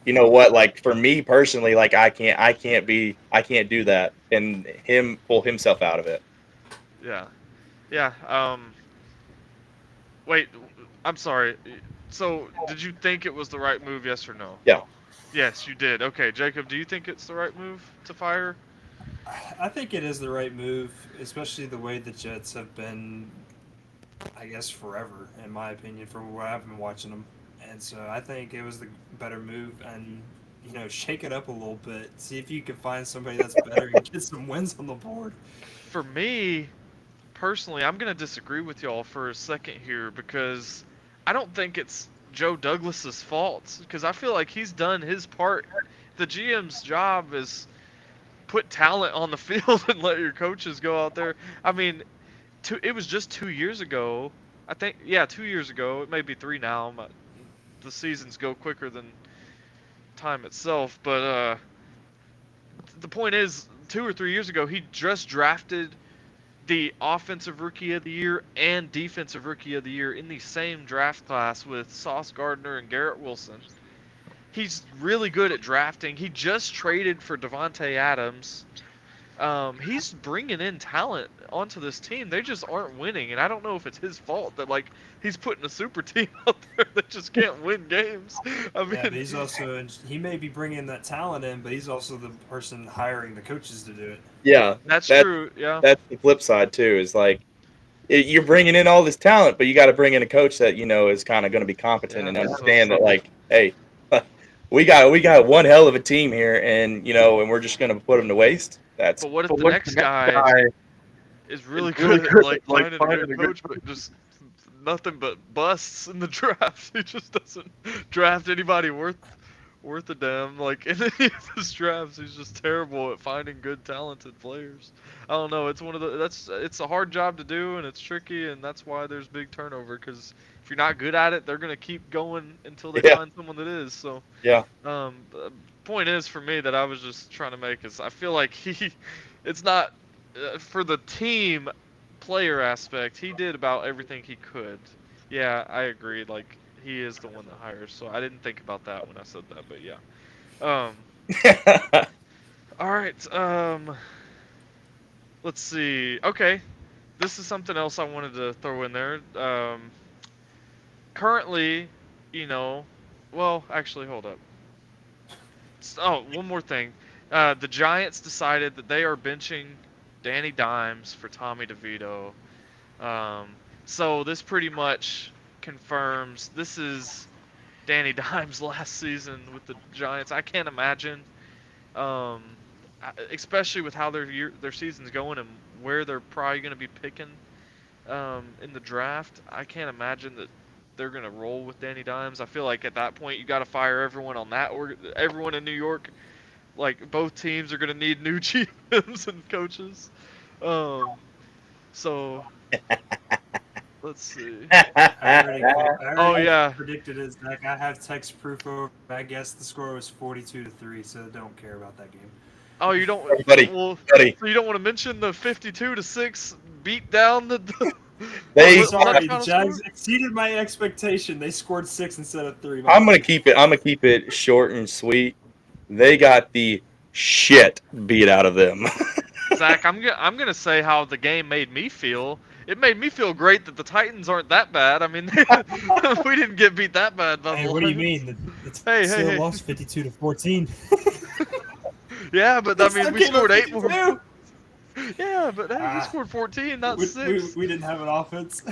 Speaker 1: like for me personally, like I can't do that, and him pull himself out of it.
Speaker 2: Yeah. Wait, I'm sorry. So, did you think it was the right move? Yes or no?
Speaker 1: Yeah.
Speaker 2: Yes, you did. Okay, Jacob, do you think it's the right move to fire?
Speaker 3: I think it is the right move, especially the way the Jets have been, I guess, forever, in my opinion, from what I've been watching them. And so I think it was the better move, and shake it up a little bit. See if you can find somebody that's better and get some wins on the board.
Speaker 2: For me, personally, I'm going to disagree with y'all for a second here because I don't think it's Joe Douglas's fault because I feel like he's done his part. The GM's job is put talent on the field and let your coaches go out there. I mean, it was just 2 years ago. I think, yeah, 2 years ago. It may be three now. The seasons go quicker than time itself. But the point is, 2 or 3 years ago, he just drafted the offensive rookie of the year and defensive rookie of the year in the same draft class with Sauce Gardner and Garrett Wilson. He's really good at drafting. He just traded for Devontae Adams. He's bringing in talent onto this team. They just aren't winning, and I don't know if it's his fault that he's putting a super team out there that just can't win games. I mean,
Speaker 3: Yeah, but he may be bringing that talent in, but he's also the person hiring the coaches to do it.
Speaker 1: Yeah,
Speaker 2: that's true. Yeah,
Speaker 1: that's the flip side too. Is like you're bringing in all this talent, but you got to bring in a coach that is kind of going to be competent and understand that, like, hey, we got one hell of a team here, and and we're just going to put them to waste.
Speaker 2: But what if the next guy is really good at finding a good coach, but just nothing but busts in the draft? He just doesn't draft anybody worth a damn. Like in any of his drafts, he's just terrible at finding good, talented players. I don't know. It's it's a hard job to do, and it's tricky, and that's why there's big turnover. Because if you're not good at it, they're gonna keep going until they find someone that is. So
Speaker 1: yeah.
Speaker 2: The point is for me that I was just trying to make is I feel like it's not for the team player aspect. He did about everything he could. Yeah, I agree. Like he is the one that hires, so I didn't think about that when I said that, but yeah. All right. Let's see. Okay, this is something else I wanted to throw in there. Currently, well, actually, hold up. Oh, one more thing. The Giants decided that they are benching Danny Dimes for Tommy DeVito. So this pretty much confirms this is Danny Dimes' last season with the Giants. I can't imagine, especially with how their season's going and where they're probably going to be picking in the draft. I can't imagine that they're going to roll with Danny Dimes. I feel like at that point you got to fire everyone on that everyone in New York. Like both teams are going to need new GMs and coaches. So let's see.
Speaker 3: I predicted it, Zach. I have text proof over. I guess the score was 42-3, so don't care about that game.
Speaker 2: Oh, you don't,
Speaker 1: buddy.
Speaker 2: So you don't want to mention the 52-6 beat down the.
Speaker 3: The Jags exceeded my expectation. They scored 6 instead of 3.
Speaker 1: I'm gonna keep it short and sweet. They got the shit beat out of them.
Speaker 2: Zach, I'm gonna say how the game made me feel. It made me feel great that the Titans aren't that bad. I mean, we didn't get beat that bad by
Speaker 3: Hey, what do you mean?
Speaker 2: Hey.
Speaker 3: Lost 52-14.
Speaker 2: Yeah, but I mean, we scored 8 more. Yeah, but hey, we scored 14, not 6.
Speaker 3: We didn't have an offense.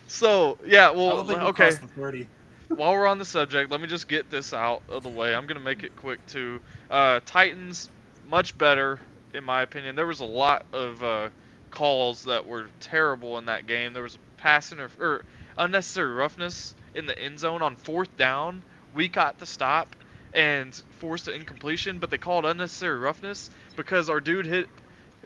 Speaker 2: So yeah, well, okay.
Speaker 3: The
Speaker 2: While we're on the subject, let me just get this out of the way. I'm gonna make it quick too. Titans much better in my opinion. There was a lot of calls that were terrible in that game. There was or unnecessary roughness in the end zone on 4th down. We got the stop and forced an incompletion, but they called unnecessary roughness because our dude hit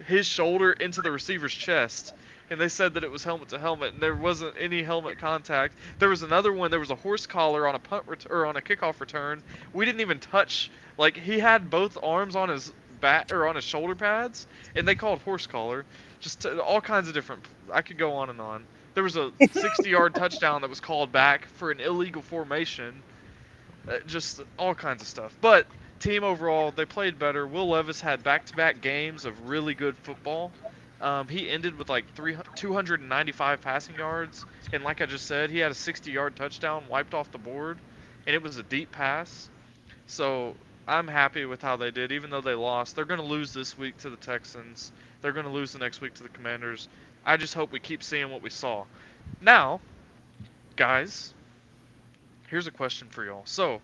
Speaker 2: his shoulder into the receiver's chest, and they said that it was helmet to helmet, and there wasn't any helmet contact. There was another one. There was a horse collar on a or on a kickoff return. We didn't even touch. Like he had both arms on his back or on his shoulder pads, and they called horse collar. Just all kinds of different. I could go on and on. There was a 60-yard touchdown that was called back for an illegal formation. Just all kinds of stuff. But team overall, they played better. Will Levis had back-to-back games of really good football. He ended with like 295 passing yards, and like I just said, he had a 60-yard touchdown wiped off the board, and it was a deep pass. So I'm happy with how they did, even though they lost. They're going to lose this week to the Texans. They're going to lose the next week to the Commanders. I just hope we keep seeing what we saw. Now, guys, here's a question for y'all. So,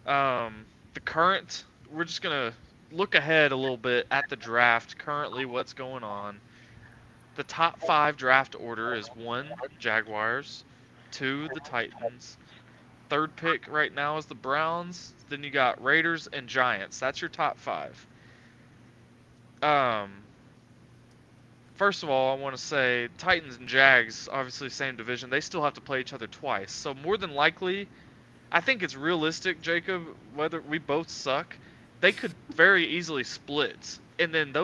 Speaker 2: the current, we're just going to look ahead a little bit at the draft, currently what's going on. The top 5 draft order is 1, Jaguars, 2, the Titans, third pick right now is the Browns. Then you got Raiders and Giants. That's your top 5. Um, First of all, I want to say Titans and Jags, obviously same division. They still have to play each other twice. So more than likely, I think it's realistic, Jacob, whether we both suck, they could very easily split. And then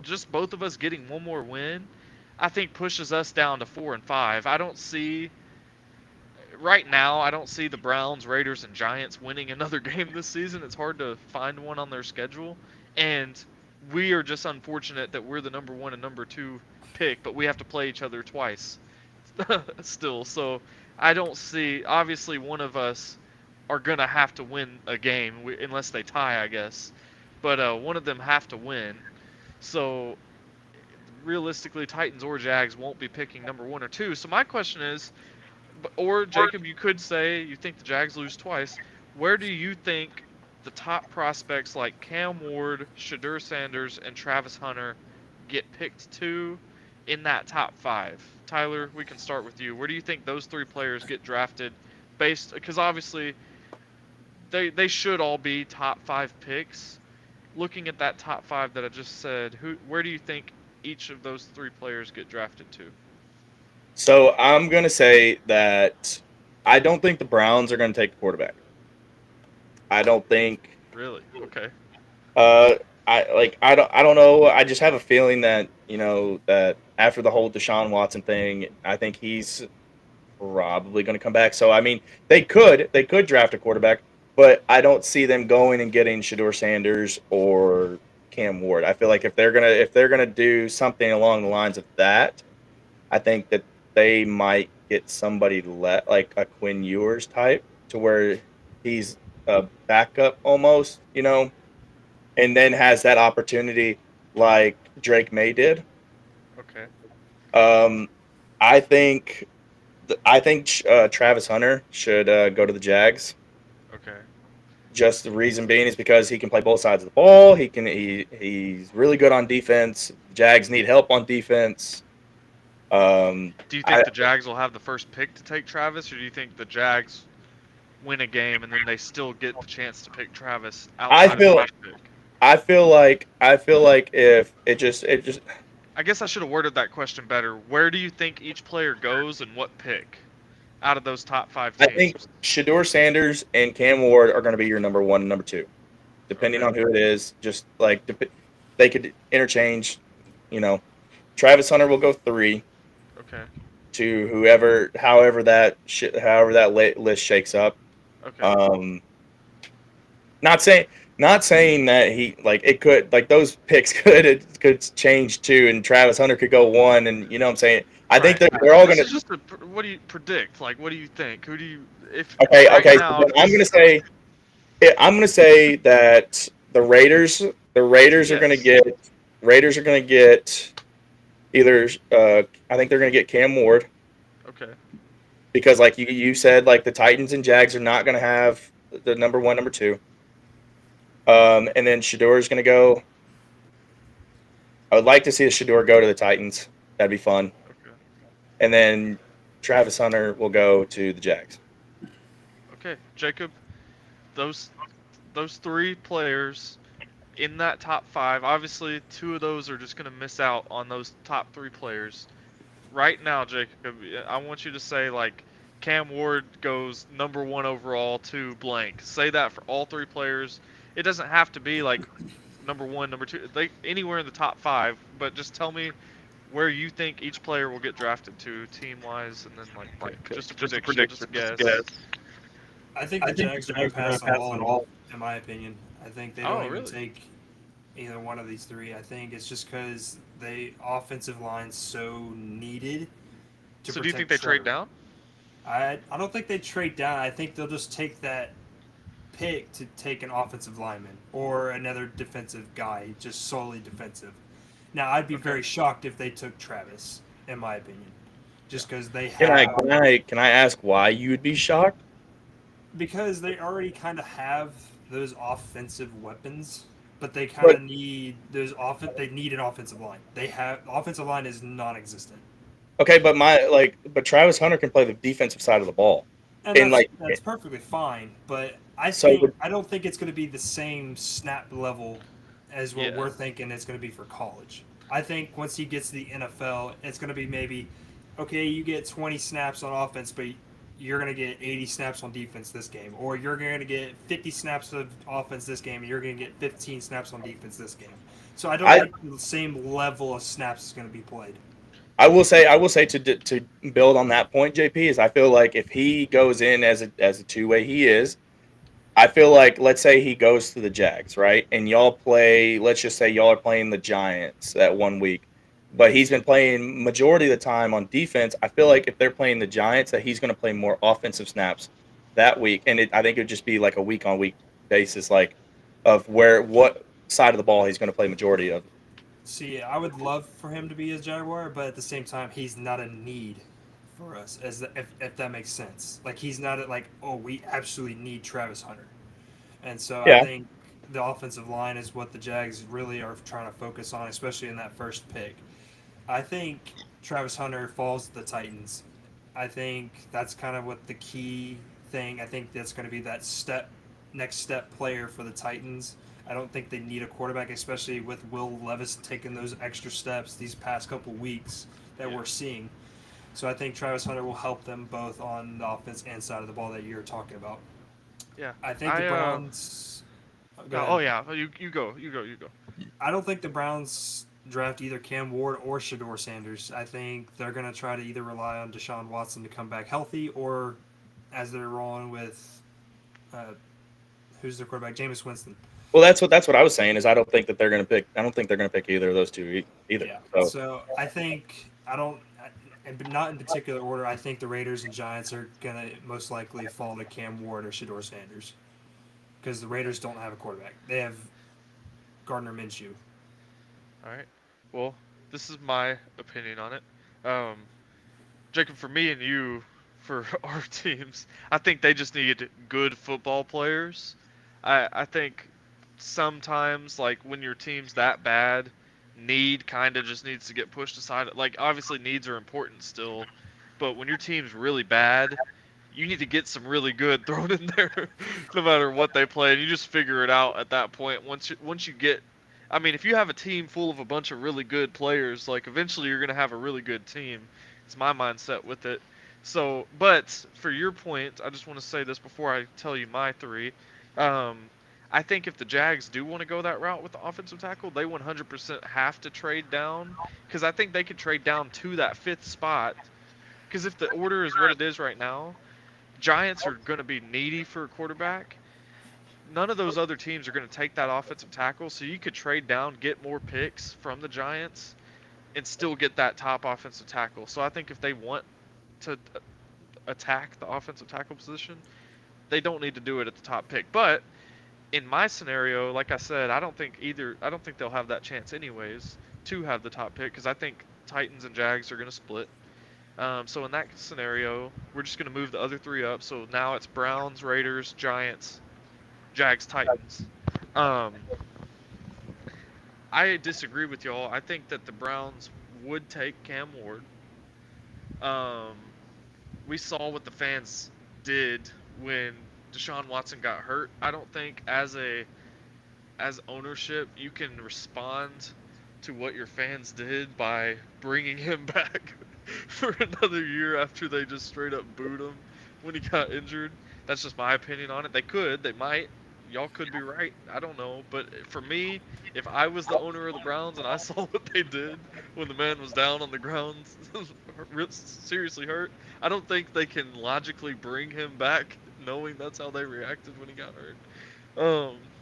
Speaker 2: just both of us getting one more win, I think pushes us down to 4 and 5. Right now, I don't see the Browns, Raiders, and Giants winning another game this season. It's hard to find one on their schedule. And we are just unfortunate that we're the number 1 and number 2 pick, but we have to play each other twice still. So I don't see, obviously, one of us are going to have to win a game, unless they tie, I guess. But one of them have to win. So realistically, Titans or Jags won't be picking number 1 or 2. So my question is, or Jacob, you could say you think the Jags lose twice. Where do you think the top prospects like Cam Ward, Shadur Sanders, and Travis Hunter get picked to in that top 5? Tyler, we can start with you. Where do you think those 3 players get drafted because obviously they should all be top 5 picks. Looking at that top 5 that I just said, where do you think each of those 3 players get drafted to?
Speaker 1: So I'm gonna say that I don't think the Browns are gonna take the quarterback. I don't think.
Speaker 2: Really? Okay.
Speaker 1: I don't know. I just have a feeling that that after the whole Deshaun Watson thing, I think he's probably going to come back. So I mean, they could draft a quarterback, but I don't see them going and getting Shador Sanders or Cam Ward. I feel like if they're gonna do something along the lines of that, I think that they might get somebody like a Quinn Ewers type to where he's a backup almost, and then has that opportunity like Drake May did.
Speaker 2: Okay.
Speaker 1: Um, I think Travis Hunter should go to the Jags.
Speaker 2: Okay.
Speaker 1: Just the reason being is because he can play both sides of the ball. He's really good on defense. Jags need help on defense.
Speaker 2: Do you think the Jags will have the first pick to take Travis, or do you think the Jags win a game and then they still get the chance to pick Travis outside of the first pick?
Speaker 1: I feel like if it just
Speaker 2: I guess I should have worded that question better. Where do you think each player goes and what pick out of those top 5 teams?
Speaker 1: I think Shador Sanders and Cam Ward are going to be your number 1 and number 2, depending on who it is. Just like they could interchange. Travis Hunter will go 3.
Speaker 2: Okay.
Speaker 1: To however that list shakes up.
Speaker 2: Okay.
Speaker 1: Not saying that it could those picks could change too, and Travis Hunter could go 1, and what I'm saying. I think they're all going to.
Speaker 2: What do you predict? Like, what do you think? Who do you
Speaker 1: Okay.
Speaker 2: Now,
Speaker 1: so I'm going to say that the Raiders are going to get either. I think they're going to get Cam Ward.
Speaker 2: Okay.
Speaker 1: Because like you said, like the Titans and Jags are not going to have the number 1, number 2. And then Shador is going to go. I would like to see the Shador go to the Titans. That'd be fun.
Speaker 2: Okay.
Speaker 1: And then Travis Hunter will go to the Jags.
Speaker 2: Okay, Jacob. Those 3 players in that top 5. Obviously, 2 of those are just going to miss out on those top 3 players. Right now, Jacob, I want you to say like Cam Ward goes number 1 overall to blank. Say that for all 3 players. It doesn't have to be like number 1, number 2, anywhere in the top 5. But just tell me where you think each player will get drafted to, team-wise, and then like just a prediction, just a guess.
Speaker 3: I think the Jags are going to pass on all, in my opinion. I think they don't even take either one of these three. I think it's just because the offensive line's so needed to
Speaker 2: So do you think
Speaker 3: protect
Speaker 2: they trade
Speaker 3: Trevor.
Speaker 2: down?
Speaker 3: I don't think they trade down. I think they'll just take that pick to take an offensive lineman or another defensive guy, just solely defensive. Now, I'd be
Speaker 2: Okay.
Speaker 3: very shocked if they took Travis, in my opinion, just because they
Speaker 1: Can I
Speaker 3: have
Speaker 1: can I can I ask why you would be shocked?
Speaker 3: because they already kind of have those offensive weapons, but they kind
Speaker 1: But
Speaker 3: of need They need an offensive line. The offensive line is non-existent,
Speaker 1: okay, but Travis Hunter can play the defensive side of the ball,
Speaker 3: and
Speaker 1: and like
Speaker 3: that's perfectly fine. But
Speaker 1: so.
Speaker 3: I don't think it's going to be the same snap level as what
Speaker 2: Yeah.
Speaker 3: we're thinking it's going to be for college. I think once he gets to the NFL, it's going to be maybe okay. You get 20 snaps on offense, but you're going to get 80 snaps on defense this game, or you're going to get 50 snaps of offense this game, and you're going to get 15 snaps on defense this game. So I don't
Speaker 1: I
Speaker 3: think the same level of snaps is going to be played.
Speaker 1: I will say to build on that point, JP, is I feel like if he goes in as a two-way he is, I feel like let's say he goes to the Jags, right? And y'all play, let's just say y'all are playing the Giants that one week. But he's been playing majority of the time on defense. I feel like if they're playing the Giants that he's going to play more offensive snaps that week, and I think it would just be like a week on week basis, like of what side of the ball he's going to play majority of.
Speaker 3: See, I would love for him to be a Jaguar, but at the same time, he's not a need for us. If that makes sense, like he's not like, oh, we absolutely need Travis Hunter, and so I
Speaker 1: Yeah,
Speaker 3: think the offensive line is what the Jags really are trying to focus on, especially in that first pick. I think Travis Hunter falls to the Titans. I think that's kind of what the key thing. I think that's going to be that next step player for the Titans. I don't think they need a quarterback, especially with Will Levis taking those extra steps these past couple weeks that
Speaker 2: Yeah.
Speaker 3: we're seeing. So I think Travis Hunter will help them both on the offense and side of the ball that you're talking about.
Speaker 2: Yeah.
Speaker 3: I think the
Speaker 2: I
Speaker 3: Browns. Go
Speaker 2: no,
Speaker 3: ahead.
Speaker 2: oh yeah. You go. You go. You go.
Speaker 3: I don't think the Browns draft either Cam Ward or Shador Sanders. I think they're going to try to either rely on Deshaun Watson to come back healthy, or as they're rolling with uh, who's their quarterback, Jameis Winston.
Speaker 1: well, that's what I was saying is I don't think that they're going to pick. I don't think they're going to pick either of those two either.
Speaker 3: Yeah.
Speaker 1: So
Speaker 3: So I think I don't, and not in particular order. I think the Raiders and Giants are going to most likely fall to Cam Ward or Shador Sanders because the Raiders don't have a quarterback. They have Gardner Minshew.
Speaker 2: All right. Well, this is my opinion on it. Um, Jacob, for me and you, for our teams, I think they just need good football players. I think sometimes, like, when your team's that bad, need kind of just needs to get pushed aside. Like, obviously, needs are important still, but when your team's really bad, you need to get some really good thrown in there, no matter what they play, and you just figure it out at that point. Once you get, I mean, if you have a team full of a bunch of really good players, like eventually you're gonna have a really good team. It's my mindset with it. So, but for your point, I just want to say this before I tell you my three. Um, I think if the Jags do want to go that route with the offensive tackle, they 100% have to trade down because I think they could trade down to that fifth spot. Because if the order is what it is right now, Giants are going to be needy for a quarterback. None of those other teams are going to take that offensive tackle, so you could trade down, get more picks from the Giants, and still get that top offensive tackle. So I think if they want to attack the offensive tackle position, they don't need to do it at the top pick. But in my scenario, like I said, I don't think they'll have that chance anyways to have the top pick because I think Titans and Jags are going to split. So in that scenario, we're just going to move the other three up. So now it's Browns, Raiders, Giants, Jags, Titans. Um, I disagree with y'all. I think that the Browns would take Cam Ward. Um, we saw what the fans did when Deshaun Watson got hurt. I don't think as ownership you can respond to what your fans did by bringing him back for another year after they just straight up booed him when he got injured. That's just my opinion on it. They might. Y'all could be right. I don't know. But for me, if I was the owner of the Browns and I saw what they did when the man was down on the ground, seriously hurt, I don't think they can logically bring him back knowing that's how they reacted when he got hurt.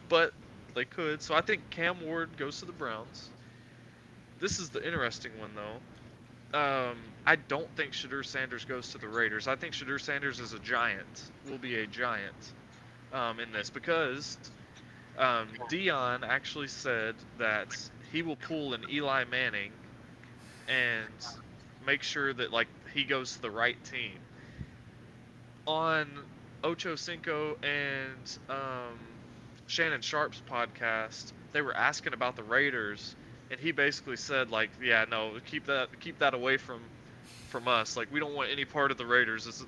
Speaker 2: But they could. So I think Cam Ward goes to the Browns. This is the interesting one though. I don't think Shadur Sanders goes to the Raiders. I think Shadur Sanders is a giant. Will be a giant in this because Dion actually said that he will pull an Eli Manning and make sure that like he goes to the right team. On Ocho Cinco and Shannon Sharp's podcast, they were asking about the Raiders, and he basically said like, yeah, no, keep that away from us. Like we don't want any part of the Raiders. It's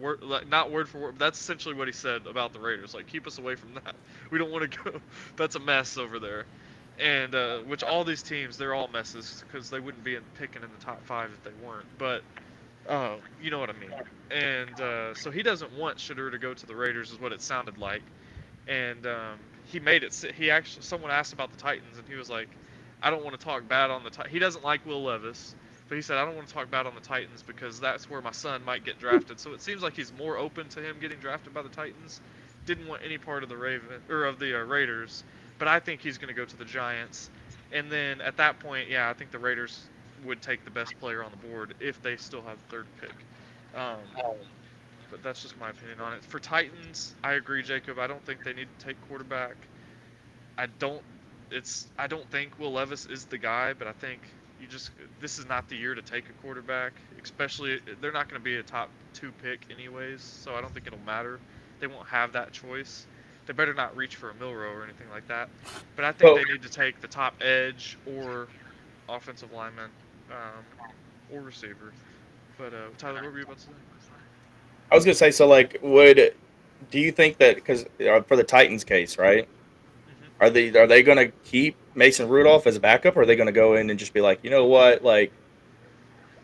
Speaker 2: word, like, not word for word. But that's essentially what he said about the Raiders. Like keep us away from that. We don't want to go. That's a mess over there. And which all these teams, they're all messes because they wouldn't be picking in the top 5 if they weren't. But you know what I mean. And so he doesn't want Shadur to go to the Raiders, is what it sounded like. And he made it. He actually, someone asked about the Titans, and he was like, "I don't want to talk bad on the Titans." He doesn't like Will Levis, but he said, "I don't want to talk bad on the Titans because that's where my son might get drafted." So it seems like he's more open to him getting drafted by the Titans. Didn't want any part of the Raiders, but I think he's going to go to the Giants. And then at that point, yeah, I think the Raiders would take the best player on the board if they still have the 3rd pick. Um, but that's just my opinion on it. For Titans, I agree, Jacob. I don't think they need to take quarterback. I don't. I don't think Will Levis is the guy, but I think this is not the year to take a quarterback. Especially, they're not going to be a top 2 pick anyways, so I don't think it'll matter. They won't have that choice. They better not reach for a Milrow or anything like that. But I think they need to take the top edge or offensive lineman or receiver. But Tyler, what were you about to say?
Speaker 1: I was gonna say, so like, do you think that because for the Titans case, right?
Speaker 2: Hmm.
Speaker 1: Are they gonna keep Mason Rudolph as a backup, or are they gonna go in and just be like, you know what, like?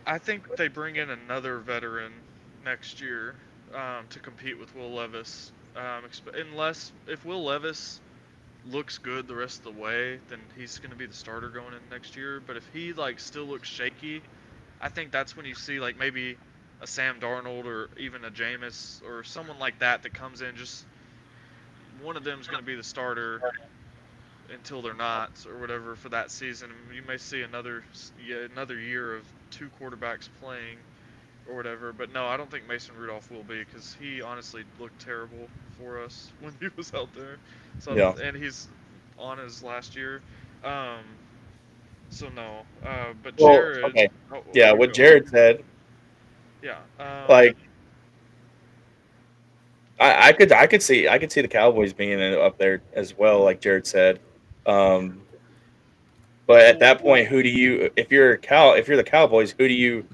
Speaker 2: I think they bring in another veteran next year to compete with Will Levis. Unless if Will Levis looks good the rest of the way, then he's going to be the starter going in next year. But if he like still looks shaky, I think that's when you see like maybe a Sam Darnold or even a Jameis or someone like that comes in. Just one of them is going to be the starter until they're not or whatever for that season. You may see another year of 2 quarterbacks playing or whatever. But no, I don't think Mason Rudolph will be because he honestly looked terrible for us when he was out there. So
Speaker 1: Yeah.
Speaker 2: and he's on his last year. Um, so no. But
Speaker 1: Well,
Speaker 2: Jared.
Speaker 1: okay.
Speaker 2: Oh,
Speaker 1: Yeah,
Speaker 2: you
Speaker 1: what
Speaker 2: go.
Speaker 1: Jared said,
Speaker 2: Yeah.
Speaker 1: like, I could see the Cowboys being up there as well, like Jared said. Um, but at that point, who do you if you're the Cowboys, who do you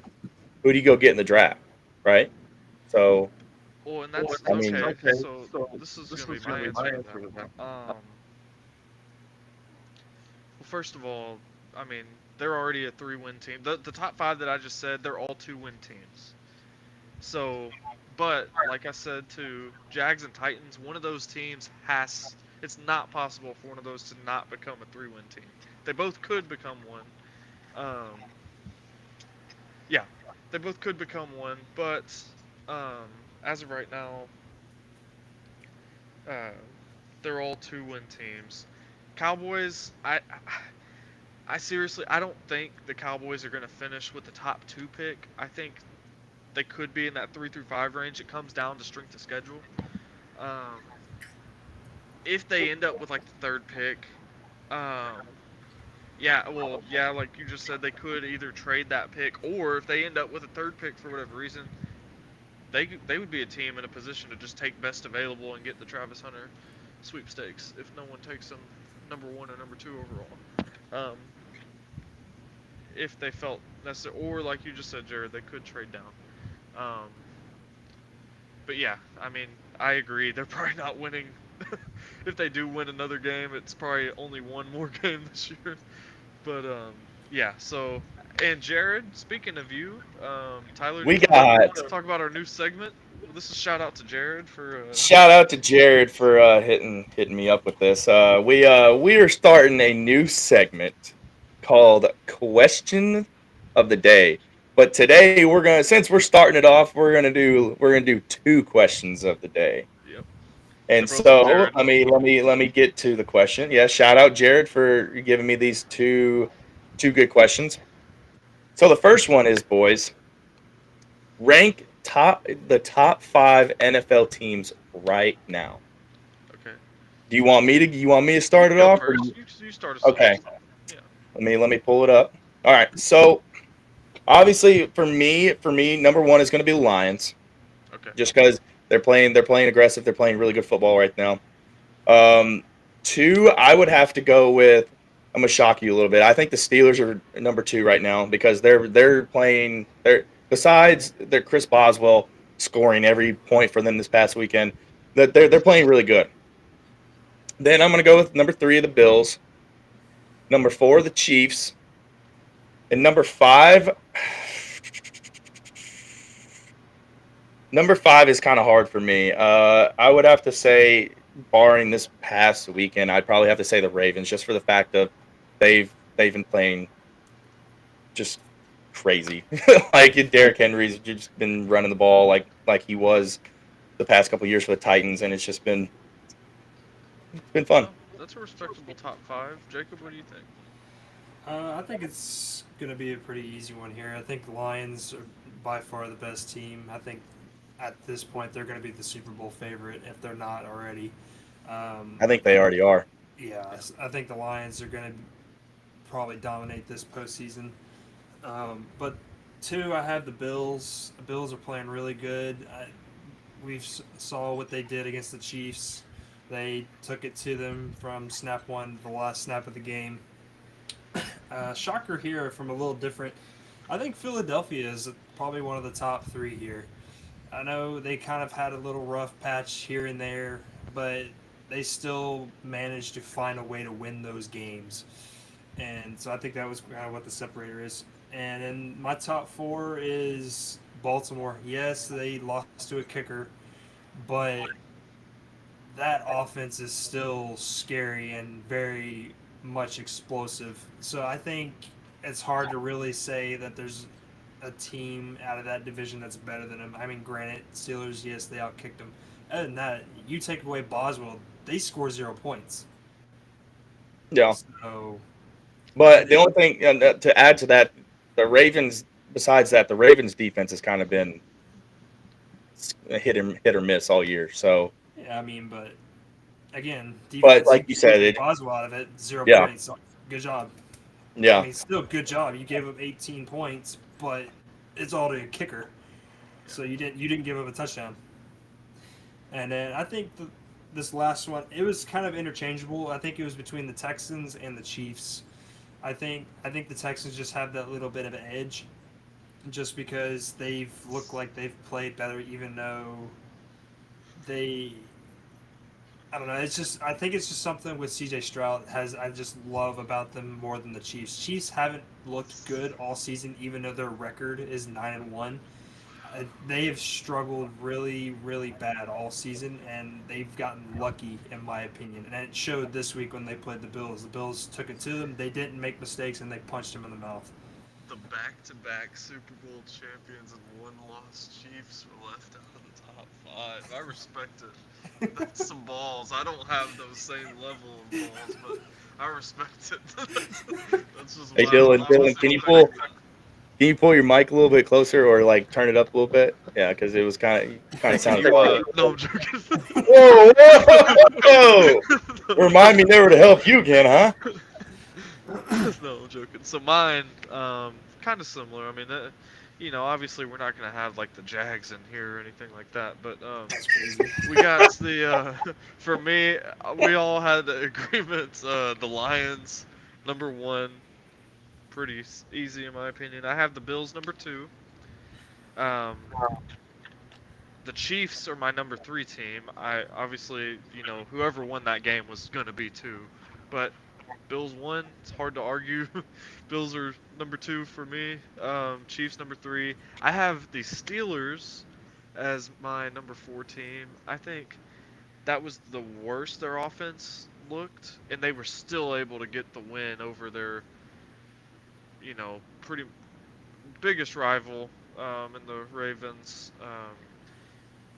Speaker 1: go get in the draft, right? So
Speaker 2: Well, and that's
Speaker 1: I mean,
Speaker 2: okay. So this is gonna be my answer to that. Well, first of all, I mean they're already a 3-win team. The top 5 that I just said, they're all 2-win teams. So, but like I said to Jags and Titans, one of those teams has. It's not possible for one of those to not become a 3-win team. They both could become one. Um, yeah, they both could become one, but um, as of right now, uh, they're all 2-win teams. Cowboys, I seriously, I don't think the Cowboys are going to finish with the top 2 pick. I think they could be in that 3 through 5 range. It comes down to strength of schedule. Um, if they end up with like the 3rd pick, um, yeah, well, yeah, like you just said, they could either trade that pick, or if they end up with a 3rd pick for whatever reason, they would be a team in a position to just take best available and get the Travis Hunter sweepstakes if no one takes them number 1 or number 2 overall. If they felt necessary, or like you just said, Jared, they could trade down. Um, but yeah, I mean, I agree. They're probably not winning. If they do win another game, it's probably only one more game this year. But yeah. So, and Jared, speaking of you, Tyler,
Speaker 1: we
Speaker 2: do you want
Speaker 1: got
Speaker 2: to talk about our new segment? This is shout out to Jared for.
Speaker 1: shout out to Jared for hitting me up with this. We are starting a new segment called Question of the Day. But today since we're starting it off, we're gonna do 2 questions of the day.
Speaker 2: Yep.
Speaker 1: And
Speaker 2: They're both from
Speaker 1: so
Speaker 2: Jared.
Speaker 1: let me get to the question. Yeah, shout out Jared for giving me these two good questions. So the first one is, boys, rank the top 5 NFL teams right now.
Speaker 2: Okay.
Speaker 1: Do you want me to
Speaker 2: You
Speaker 1: start
Speaker 2: can
Speaker 1: it
Speaker 2: go
Speaker 1: off?
Speaker 2: first. You start us off.
Speaker 1: Okay.
Speaker 2: Yeah.
Speaker 1: Let me pull it up. All right. So obviously for me, number one is going to be the Lions,
Speaker 2: Okay.
Speaker 1: just because they're playing aggressive. They're playing really good football right now. Um, Two, I would have to go with. I'm gonna shock you a little bit. I think the Steelers are number two right now because they're playing. They're besides their Chris Boswell scoring every point for them this past weekend. That they're playing really good. Then I'm gonna go with number three, the Bills. Number four, the Chiefs, and number five. Number five is kind of hard for me. I would have to say, barring this past weekend, I'd probably have to say the Ravens, just for the fact of they've been playing just crazy. Like Derrick Henry's just been running the ball like he was the past couple years for the Titans, and it's been fun.
Speaker 2: Well, that's a respectable top five. Jacob, what do you think?
Speaker 3: I think it's going to be a pretty easy one here. I think the Lions are by far the best team. I think at this point they're going to be the Super Bowl favorite if they're not already.
Speaker 1: I think they already are.
Speaker 3: Yeah, I think the Lions are going to probably dominate this postseason. But two, I have the Bills. The Bills are playing really good. Saw what they did against the Chiefs. They took it to them from snap one, the last snap of the game. Shocker here from a little different. I think Philadelphia is probably one of the top three here. I know they kind of had a little rough patch here and there, but they still managed to find a way to win those games. And so I think that was kind of what the separator is. And then my top four is Baltimore. Yes, they lost to a kicker, but that offense is still scary and very much explosive. So I think it's hard to really say that there's a team out of that division that's better than them. I mean, granted, Steelers, yes, they outkicked them. Other than that, you take away Boswell, they score 0 points.
Speaker 1: Yeah,
Speaker 3: So
Speaker 1: but the only thing to add to that, the Ravens. Besides that, the Ravens defense has kind of been hit or miss all year. So,
Speaker 3: yeah, I mean, but again,
Speaker 1: but
Speaker 3: defense, you
Speaker 1: like you said,
Speaker 3: take Boswell out of it, zero
Speaker 1: yeah,
Speaker 3: points. Good job. I
Speaker 1: yeah.
Speaker 3: mean, still good job. You gave up 18 points, but it's all to a kicker. So you didn't give up a touchdown. And then I think this last one, it was kind of interchangeable. I think it was between the Texans and the Chiefs. I think the Texans just have that little bit of an edge, just because they've looked like they've played better, even though they. I don't know. It's just I think it's just something with C.J. Stroud has I just love about them more than the Chiefs. Chiefs haven't looked good all season, even though their record is 9-1. They have struggled really, really bad all season, and they've gotten lucky, in my opinion. And it showed this week when they played the Bills. The Bills took it to them. They didn't make mistakes, and they punched them in the mouth.
Speaker 2: The back-to-back Super Bowl champions and one-loss Chiefs were left out of the top five. I respect it. That's some balls. I don't have those same level of balls, but I respect it. That's just
Speaker 1: Hey
Speaker 2: wild.
Speaker 1: Dylan, can you pull your mic a little bit closer or like turn it up a little bit? Yeah, because it was kind of
Speaker 2: Can
Speaker 1: sounded.
Speaker 2: you, no, I'm joking.
Speaker 1: Whoa, whoa! Remind me never to help you again, huh?
Speaker 2: No, I'm joking. So mine, kind of similar. I mean, obviously we're not gonna have like the Jags in here or anything like that, but
Speaker 3: That's crazy.
Speaker 2: we got for me, we all had the agreement. The Lions, number one, pretty easy in my opinion. I have the Bills number two. Um, the Chiefs are my number three team. I obviously, whoever won that game was gonna be two, but Bills won. It's hard to argue. Bills are number two for me. Chiefs number three. I have the Steelers as my number four team. I think that was the worst their offense looked, and they were still able to get the win over their, pretty biggest rival in the Ravens.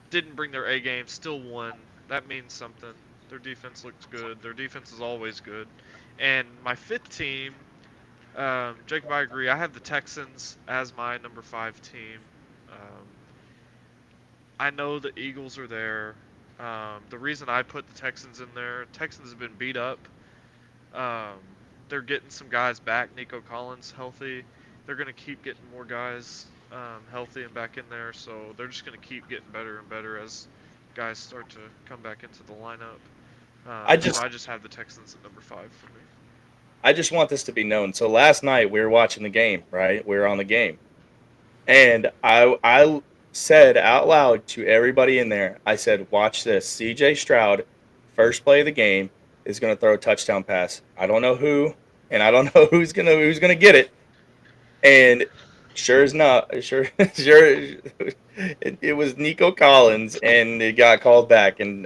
Speaker 2: Didn't bring their A game, still won. That means something. Their defense looks good. Their defense is always good. And my fifth team, Jacob, I agree. I have the Texans as my number 5 team. Um, I know the Eagles are there. The reason I put the Texans in there, Texans have been beat up. Um, they're getting some guys back. Nico Collins healthy. They're going to keep getting more guys healthy and back in there. So they're just going to keep getting better and better as guys start to come back into the lineup.
Speaker 1: I
Speaker 2: So
Speaker 1: just
Speaker 2: I just have the Texans at number 5 for me.
Speaker 1: I just want this to be known. So last night we were watching the game, right? We were on the game. And I said out loud to everybody in there, I said, watch this. CJ Stroud, first play of the game, is gonna throw a touchdown pass. I don't know who, and I don't know who's gonna get it. And sure as not, sure it was Nico Collins, and it got called back. And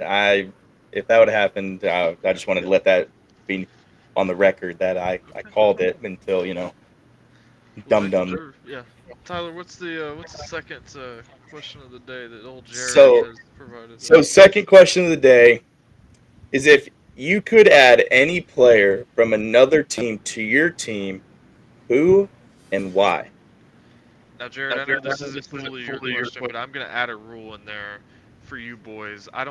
Speaker 1: if that would have happened, I just wanted to let that be on the record that I called it until
Speaker 2: Well,
Speaker 1: dum
Speaker 2: thank you,
Speaker 1: dum.
Speaker 2: Jared. Yeah, Tyler, what's the second question of the day that old Jared
Speaker 1: So
Speaker 2: has provided
Speaker 1: so
Speaker 2: us?
Speaker 1: second question of the day is if you could add any player from another team to your team, who and why?
Speaker 2: Now, Jared, I know this isn't fully your question, but I'm gonna add a rule in there for you boys. I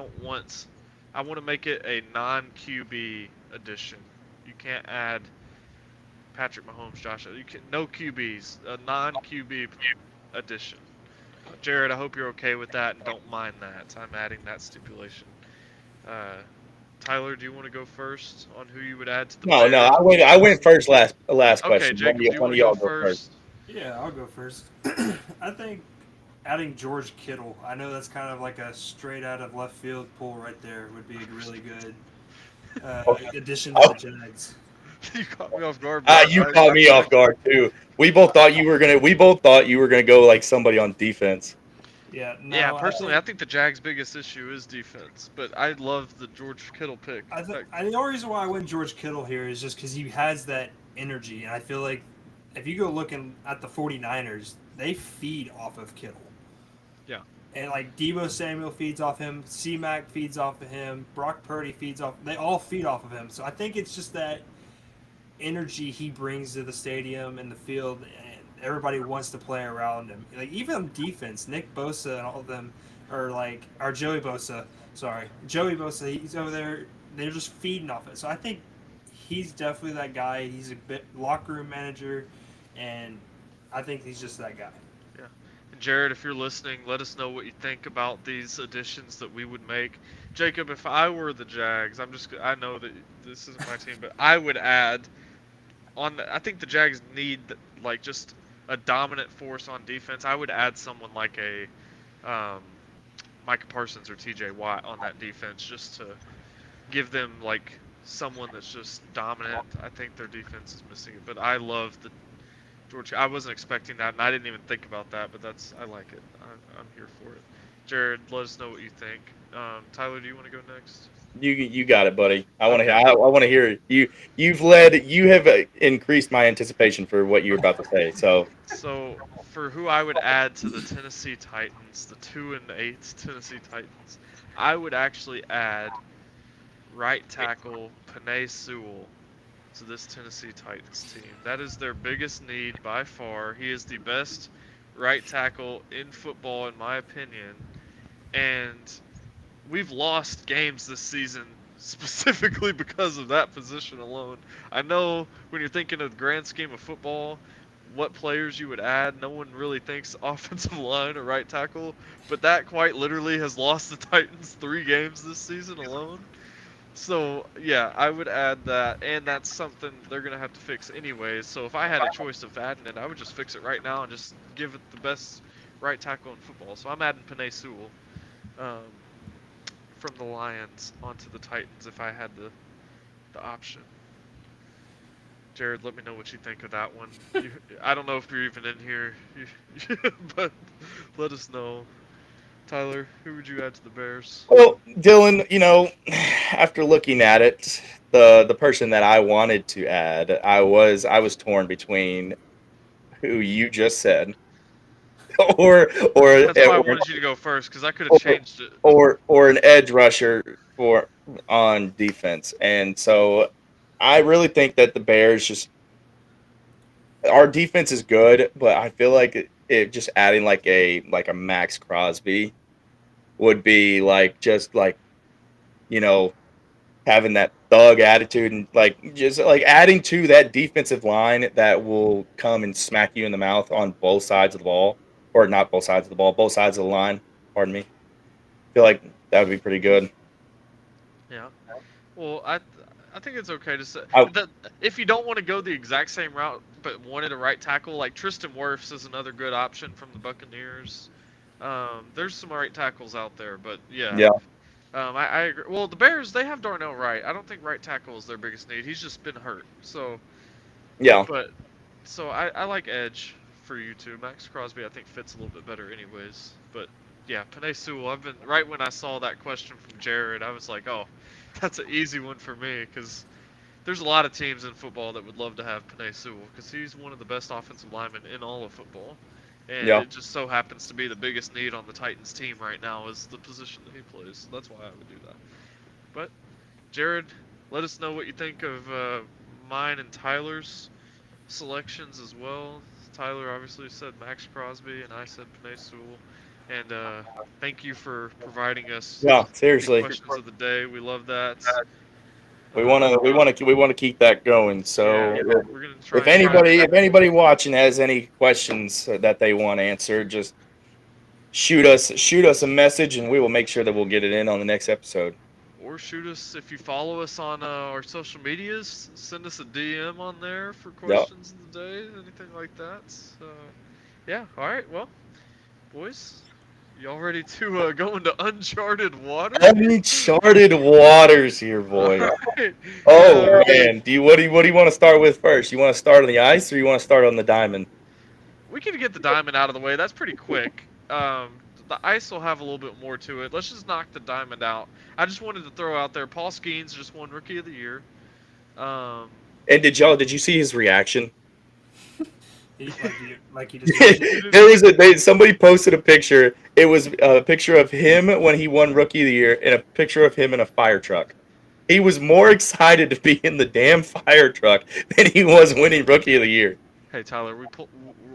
Speaker 2: want to make it a non-QB edition. You can't add Patrick Mahomes, Josh. You can no QBs, a non-QB edition. Jared, I hope you're okay with that and don't mind that. I'm adding that stipulation. Uh, Tyler, do you want to go first on who you would add to the
Speaker 1: No,
Speaker 2: Bears?
Speaker 1: I went first last
Speaker 2: Okay,
Speaker 1: question.
Speaker 2: Jacob, do you
Speaker 1: One
Speaker 2: want
Speaker 1: of
Speaker 2: to go
Speaker 1: y'all go first.
Speaker 2: first?
Speaker 3: Yeah, I'll go first. I think adding George Kittle, I know that's kind of like a straight out of left field pull right there, would be a really good addition to the Jags.
Speaker 2: You caught me off guard, but
Speaker 1: You
Speaker 2: I
Speaker 1: caught me off
Speaker 2: like it.
Speaker 1: guard too. We both thought you were gonna go like somebody on defense.
Speaker 3: Yeah,
Speaker 2: Yeah,
Speaker 3: no,
Speaker 2: personally, I think the Jags' biggest issue is defense, but I love the George Kittle pick.
Speaker 3: I think the only reason why I went George Kittle here is just because he has that energy, and I feel like if you go looking at the 49ers, they feed off of Kittle.
Speaker 2: Yeah.
Speaker 3: And like Debo Samuel feeds off him, C-Mac feeds off of him, Brock Purdy feeds off. They all feed off of him. So I think it's just that energy he brings to the stadium and the field, and everybody wants to play around him. Like even defense, Nick Bosa and all of them are like, or Joey Bosa. Sorry, Joey Bosa. He's over there. They're just feeding off it. So I think he's definitely that guy. He's a bit locker room manager, and I think he's just that guy.
Speaker 2: Yeah. And Jared, if you're listening, let us know what you think about these additions that we would make. Jacob, if I were the Jags, I know that this isn't my team, but I would add I think the Jags need like just a dominant force on defense. I would add someone like a Micah Parsons or TJ Watt on that defense just to give them like someone that's just dominant. I think their defense is missing it, but I love the George. I wasn't expecting that, and I didn't even think about that, but I like it. I'm here for it. Jared, let us know what you think. Tyler, do you want to go next?
Speaker 1: You got it, buddy. I want to
Speaker 2: Okay.
Speaker 1: I want to hear it. You have increased my anticipation for what you're about to say. So
Speaker 2: So for who I would add to the Tennessee Titans, the 2-8 Tennessee Titans, I would actually add right tackle Penei Sewell to this Tennessee Titans team. That is their biggest need by far. He is the best right tackle in football, in my opinion. And we've lost games this season specifically because of that position alone. I know when you're thinking of the grand scheme of football, what players you would add, no one really thinks offensive line or right tackle, but that quite literally has lost the Titans 3 games this season alone. So, yeah, I would add that, and that's something they're going to have to fix anyways. So, if I had a choice of adding it, I would just fix it right now and just give it the best right tackle in football. So, I'm adding Penei Sewell um, from the Lions onto the Titans if I had the option. Jared, let me know what you think of that one. I don't know if you're even in here, but let us know. Tyler, who would you add to the Bears?
Speaker 1: well, Dylan, after looking at it, the person that I wanted to add, I was torn between who you just said, or
Speaker 2: That's why I wanted you to go first because I could have changed it.
Speaker 1: or an edge rusher for on defense. And so I really think that the Bears just our defense is good, but I feel like it just adding like a Max Crosby would be like just like you know having that thug attitude and like just like adding to that defensive line that will come and smack you in the mouth on both sides of the ball, or not both sides of the ball, both sides of the line. Pardon me. I feel like that would be pretty good.
Speaker 2: Yeah. Well, I think it's okay to say
Speaker 1: I,
Speaker 2: that if you don't want to go the exact same route but wanted a right tackle, like Tristan Wirfs is another good option from the Buccaneers. There's some right tackles out there, but yeah.
Speaker 1: yeah,
Speaker 2: I agree. Well, the Bears, they have Darnell Wright. I don't think right tackle is their biggest need. He's just been hurt.
Speaker 1: yeah,
Speaker 2: But I like edge for you too. Max Crosby I think fits a little bit better anyways. But yeah, Penei Sewell. I've been right when I saw that question from Jared, I was like, oh, that's an easy one for me because there's a lot of teams in football that would love to have Penei Sewell because he's one of the best offensive linemen in all of football. And
Speaker 1: yeah.
Speaker 2: it just so happens to be the biggest need on the Titans team right now is the position that he plays. So that's why I would do that. But Jared, let us know what you think of mine and Tyler's selections as well. Tyler obviously said Max Crosby, and I said Penei Sewell. And thank you for providing us
Speaker 1: Yeah,
Speaker 2: the
Speaker 1: seriously.
Speaker 2: questions of the day. We love that.
Speaker 1: We want to keep that going. So
Speaker 2: Yeah, we're gonna try.
Speaker 1: if anybody watching has any questions that they want answered, just shoot us a message, and we will make sure that we'll get it in on the next episode.
Speaker 2: Or shoot us if you follow us on our social medias. Send us a DM on there for questions of the day, anything like that. So, yeah. All right. Well, boys, y'all ready to go into uncharted waters?
Speaker 1: Uncharted waters here, boy.
Speaker 2: Right.
Speaker 1: Oh man, what do you want to start with first? You want to start on the ice, or you want to start on the diamond?
Speaker 2: We can get the diamond out of the way. That's pretty quick. The ice will have a little bit more to it. Let's just knock the diamond out. I just wanted to throw out there, Paul Skeens just won Rookie of the Year.
Speaker 1: And did you see his reaction?
Speaker 3: Like you just
Speaker 1: somebody posted a picture. It was a picture of him when he won Rookie of the Year and a picture of him in a fire truck. He was more excited to be in the damn fire truck than he was winning Rookie of the Year.
Speaker 2: Hey Tyler,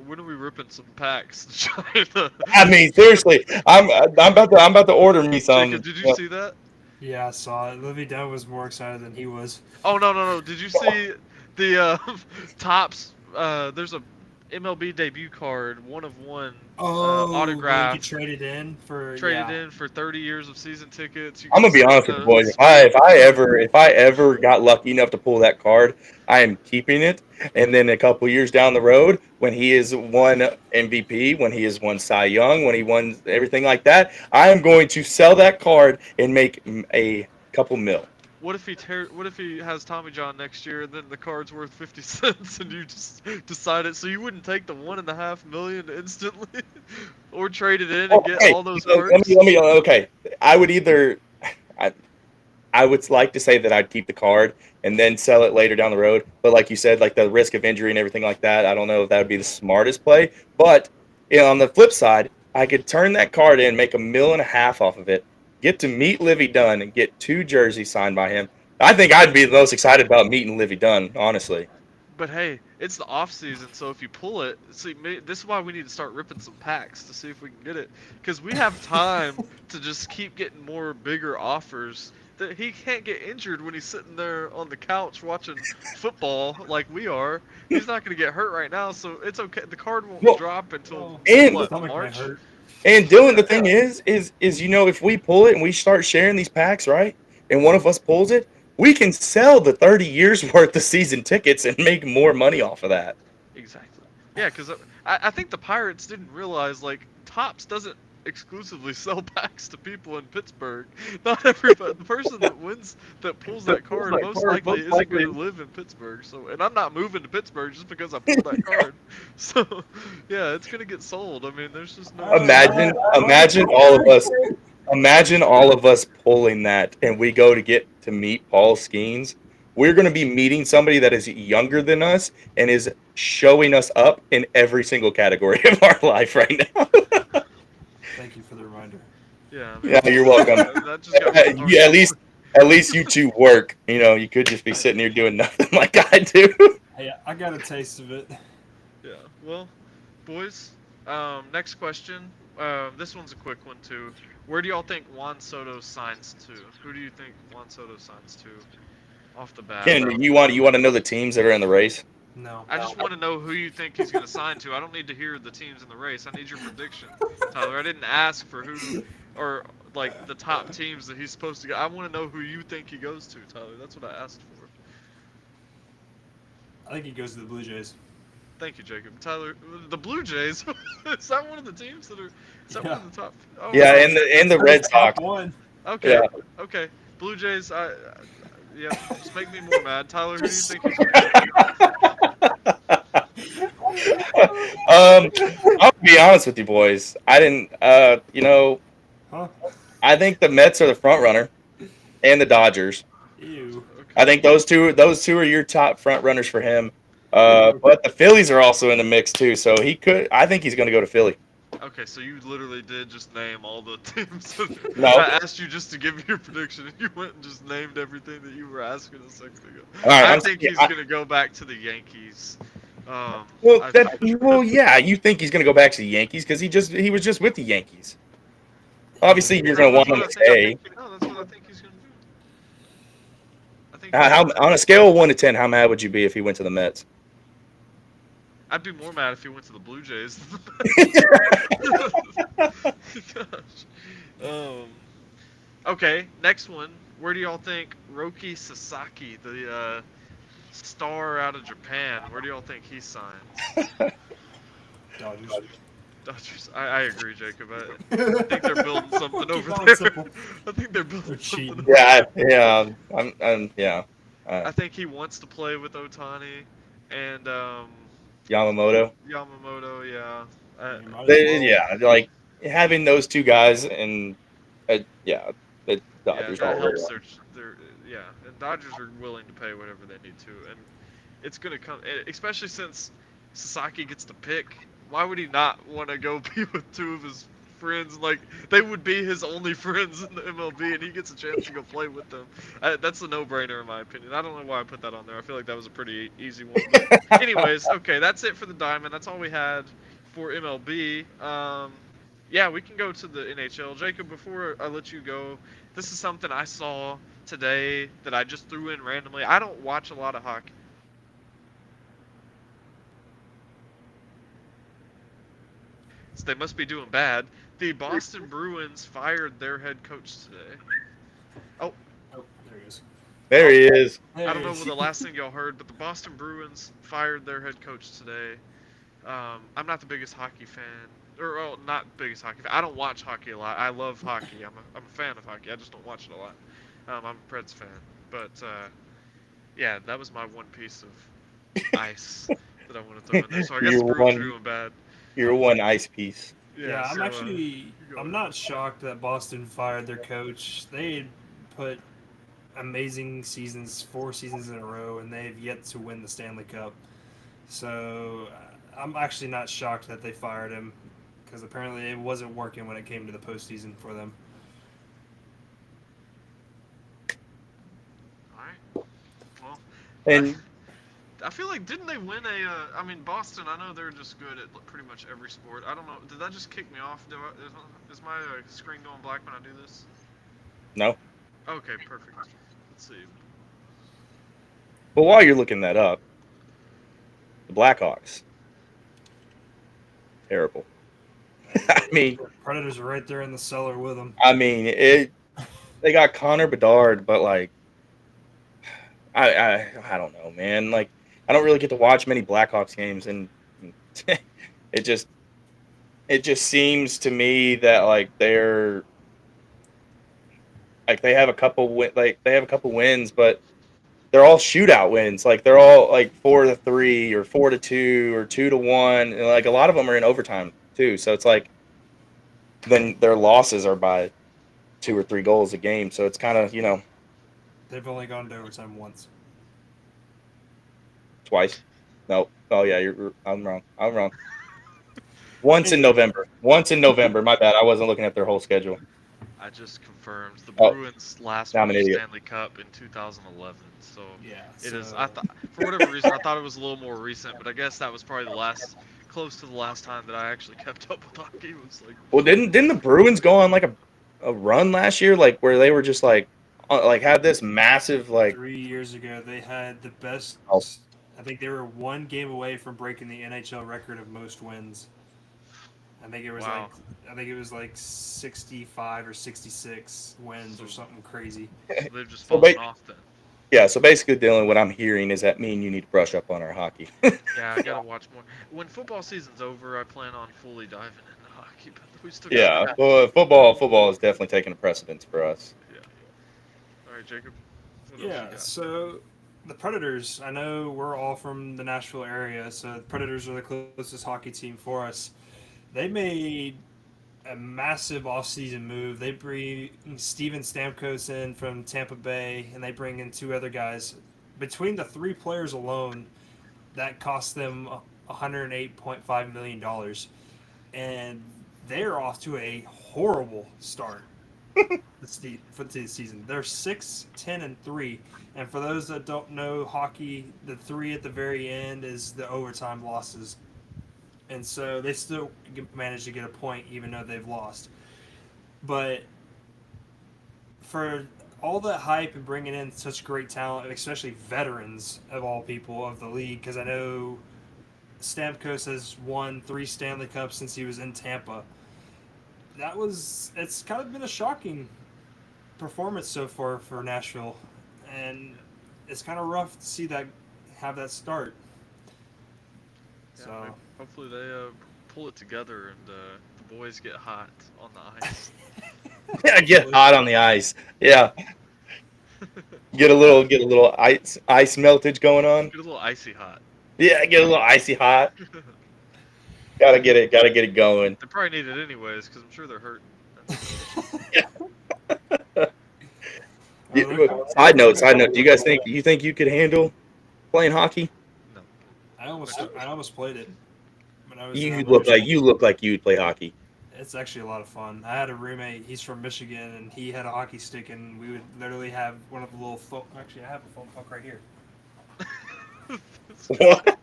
Speaker 2: when are we ripping some packs? To
Speaker 1: I mean, seriously, I'm about to order me some.
Speaker 2: Jacob, did you see that?
Speaker 3: Yeah, I saw it. Livy Dunn was more excited than he was.
Speaker 2: Oh no! Did you see the Topps? There's a MLB debut card, 1/1 autograph.
Speaker 3: You traded in for
Speaker 2: 30 years of season tickets.
Speaker 1: I'm gonna be honest with you, boys. If I ever got lucky enough to pull that card, I am keeping it. And then a couple years down the road, when he has won MVP, when he has won Cy Young, when he won everything like that, I am going to sell that card and make a couple mil.
Speaker 2: What if he has Tommy John next year, and then the card's worth 50 cents, and you just decide it? So you wouldn't take the $1.5 million instantly, or trade it in and get all those perks?
Speaker 1: Okay, I would like to say that I'd keep the card and then sell it later down the road. But like you said, like the risk of injury and everything like that, I don't know if that would be the smartest play. But on the flip side, I could turn that card in, make $1.5 million off of it, get to meet Livy Dunn and get 2 jerseys signed by him. I think I'd be the most excited about meeting Livy Dunn, honestly.
Speaker 2: But hey, it's the off season, so if you pull it, see, this is why we need to start ripping some packs to see if we can get it, because we have time to just keep getting more bigger offers. That he can't get injured when he's sitting there on the couch watching football like we are. He's not going to get hurt right now, so it's okay. The card won't drop until March.
Speaker 1: And Dylan, the thing is if we pull it and we start sharing these packs, right, and one of us pulls it, we can sell the 30 years worth of season tickets and make more money off of that.
Speaker 2: Exactly. Yeah, because I think the Pirates didn't realize, like, Topps doesn't exclusively sell packs to people in Pittsburgh. Not everybody. The person that pulls that card most likely isn't going to live in Pittsburgh. So, and I'm not moving to Pittsburgh just because I pulled that card. So, yeah, it's going to get sold. I mean, there's just no.
Speaker 1: Imagine all of us. Imagine all of us pulling that, and we go to get to meet Paul Skeens. we're going to be meeting somebody that is younger than us and is showing us up in every single category of our life right now.
Speaker 3: Thank you for the reminder.
Speaker 2: Yeah, I mean,
Speaker 1: Yeah, you're welcome.
Speaker 2: That just got real dark.
Speaker 1: Yeah, at least you two work. You could just be sitting here doing nothing like I do.
Speaker 3: Hey, I got a taste of it.
Speaker 2: Yeah. Well, boys. Next question. This one's a quick one too. Where do y'all think Juan Soto signs to? Who do you think Juan Soto signs to? Off the bat.
Speaker 1: Ken, you want to know the teams that are in the race?
Speaker 3: No.
Speaker 2: I just want to know who you think he's going to sign to. I don't need to hear the teams in the race. I need your prediction, Tyler. I didn't ask for who or like the top teams that he's supposed to go. I want to know who you think he goes to, Tyler. That's what I asked for.
Speaker 3: I think he goes to the Blue Jays.
Speaker 2: Thank you, Jacob. Tyler, the Blue Jays. Is that one of the teams that are? Is that one of the top? Oh,
Speaker 1: Yeah, and the Red Sox.
Speaker 3: One.
Speaker 2: Okay.
Speaker 1: Yeah.
Speaker 2: Okay. Blue Jays. Yeah. Just make me more mad, Tyler. Who do you think he's going to
Speaker 1: I'll be honest with you, boys. I didn't.
Speaker 3: Huh?
Speaker 1: I think the Mets are the front runner, and the Dodgers.
Speaker 3: Ew.
Speaker 1: I think those two are your top front runners for him. But the Phillies are also in the mix too, so he could. I think he's going to go to Philly.
Speaker 2: Okay, so you literally did just name all the teams.
Speaker 1: No.
Speaker 2: I asked you just to give me your prediction, and you went and just named everything that you were asking a second ago.
Speaker 1: All right,
Speaker 2: I think he's going to go back to the Yankees.
Speaker 1: Well, yeah, you think he's going to go back to the Yankees because he was just with the Yankees. Obviously, you're going to want him to stay.
Speaker 2: No, that's what I think he's going to do. I think
Speaker 1: On a scale of 1 to 10, how mad would you be if he went to the Mets?
Speaker 2: I'd be more mad if he went to the Blue Jays. Gosh. Okay, next one. Where do y'all think Roki Sasaki, the star out of Japan, where do y'all think he signs?
Speaker 3: Dodgers.
Speaker 2: Dodgers. I agree, Jacob. I think they're building something over
Speaker 3: on
Speaker 2: there.
Speaker 3: simple.
Speaker 2: I think they're building
Speaker 3: They're
Speaker 2: something.
Speaker 3: cheating.
Speaker 1: Yeah. Yeah.
Speaker 2: I think he wants to play with Otani and
Speaker 1: Yamamoto.
Speaker 2: Yamamoto. Yeah.
Speaker 3: You might as well.
Speaker 1: Yeah, like having those two guys and the
Speaker 2: Yeah,
Speaker 1: Dodgers.
Speaker 2: that
Speaker 1: all
Speaker 2: helps
Speaker 1: over.
Speaker 2: yeah, and Dodgers are willing to pay whatever they need to, and it's gonna come, especially since Sasaki gets to pick. Why would he not want to go be with two of his friends? Like, they would be his only friends in the MLB, and he gets a chance to go play with them. That's a no-brainer in my opinion. I don't know why I put that on there. I feel like that was a pretty easy one. But anyways, okay, that's it for the Diamond. That's all we had for MLB. Yeah, we can go to the NHL. Jacob, before I let you go, this is something I saw today that I just threw in randomly. I don't watch a lot of hockey. So they must be doing bad. The Boston Bruins fired their head coach today.
Speaker 3: Oh, there he is.
Speaker 1: There he is.
Speaker 3: There
Speaker 2: I don't
Speaker 3: he
Speaker 2: know
Speaker 3: is.
Speaker 2: what the last thing y'all heard, but the Boston Bruins fired their head coach today. I'm not the biggest hockey fan, or well, not biggest hockey fan. I don't watch hockey a lot. I love hockey. I'm a fan of hockey. I just don't watch it a lot. I'm a Preds fan, but yeah, that was my one piece of ice that I want to throw in there. So I guess the Bruins are doing bad.
Speaker 1: You're one ice piece.
Speaker 3: Yeah, I'm
Speaker 2: so,
Speaker 3: actually.
Speaker 2: go
Speaker 3: I'm
Speaker 2: ahead.
Speaker 3: not shocked that Boston fired their coach. They had put amazing seasons, 4 seasons in a row, and they've yet to win the Stanley Cup. So I'm actually not shocked that they fired him, because apparently it wasn't working when it came to the postseason for them.
Speaker 2: All right. Well,
Speaker 1: And
Speaker 2: I feel like, didn't they win a? I mean, Boston. I know they're just good at pretty much every sport. I don't know. Did that just kick me off? Is my screen going black when I do this?
Speaker 1: no.
Speaker 2: Okay, perfect. Let's see.
Speaker 1: But while you're looking that up, the Blackhawks. Terrible. I mean,
Speaker 3: Predators are right there in the cellar with them.
Speaker 1: they got Connor Bedard, but like, I don't know, man. Like, I don't really get to watch many Blackhawks games, and it just seems to me that like they're like they have a couple wins, but they're all shootout wins. Like they're all like 4-3 or 4-2 or 2-1, and like a lot of them are in overtime too. So it's like then their losses are by 2 or 3 goals a game. So it's kind of
Speaker 3: They've only gone to overtime once.
Speaker 1: Twice. No. Oh yeah, I'm wrong. I'm wrong. Once in
Speaker 3: Anyway.
Speaker 1: November. Once in November. My bad. I wasn't looking at their whole schedule.
Speaker 2: I just confirmed the
Speaker 1: Oh,
Speaker 2: Bruins last
Speaker 1: now I'm
Speaker 2: won
Speaker 1: an
Speaker 2: the
Speaker 1: idiot.
Speaker 2: Stanley Cup in 2011. So
Speaker 3: Yeah.
Speaker 2: it is.
Speaker 3: So
Speaker 2: I thought for whatever reason I thought it was a little more recent, but I guess that was probably close to the last time that I actually kept up with hockey. Was like,
Speaker 1: Well, didn't the Bruins go on like a run last year, like where they were just like had this massive like
Speaker 3: 3 years ago, they had the best.
Speaker 1: oh,
Speaker 3: I think they were one game away from breaking the NHL record of most wins. I think it was
Speaker 2: wow.
Speaker 3: like 65 or 66 wins or
Speaker 2: So,
Speaker 3: something crazy.
Speaker 2: so they've just
Speaker 1: so
Speaker 2: fallen off then.
Speaker 1: yeah. So basically, Dylan, what I'm hearing is that me and you need to brush up on our hockey.
Speaker 2: Yeah, I gotta watch more. When football season's over, I plan on fully diving into hockey, but we still got.
Speaker 1: Yeah, well, football is definitely taking a precedence for us.
Speaker 2: Yeah. All right, Jacob. What else you
Speaker 3: Yeah,
Speaker 2: got?
Speaker 3: so the Predators, I know we're all from the Nashville area, so the Predators are the closest hockey team for us. They made a massive offseason move. They bring Steven Stamkos in from Tampa Bay, and they bring in two other guys. Between the three players alone, that cost them $108.5 million. And they're off to a horrible start for the season. They're 6-10-3, and for those that don't know hockey, the three at the very end is the overtime losses, and so they still managed to get a point even though they've lost. But for all that hype and bringing in such great talent, especially veterans of all people of the league, because I know Stamkos has won 3 Stanley Cups since he was in Tampa. It's kind of been a shocking performance so far for Nashville, and it's kind of rough to see that have that start.
Speaker 2: Yeah,
Speaker 3: So
Speaker 2: hopefully they pull it together and the boys get hot on the ice.
Speaker 1: Yeah, get hot on the ice. Yeah, get a little ice meltage going on.
Speaker 2: Get a little icy hot.
Speaker 1: Yeah, get a little icy hot. Gotta get it going.
Speaker 2: They probably need it anyways because I'm sure they're hurting.
Speaker 1: Side note. Do you guys think you could handle playing hockey?
Speaker 2: No.
Speaker 3: I almost played it when I was.
Speaker 1: You
Speaker 3: in
Speaker 1: look
Speaker 3: elementary.
Speaker 1: like you would play hockey.
Speaker 3: It's actually a lot of fun. I had a roommate. He's from Michigan, and he had a hockey stick, and we would literally have one of the little foam. Actually, I have a foam puck right here.
Speaker 1: What?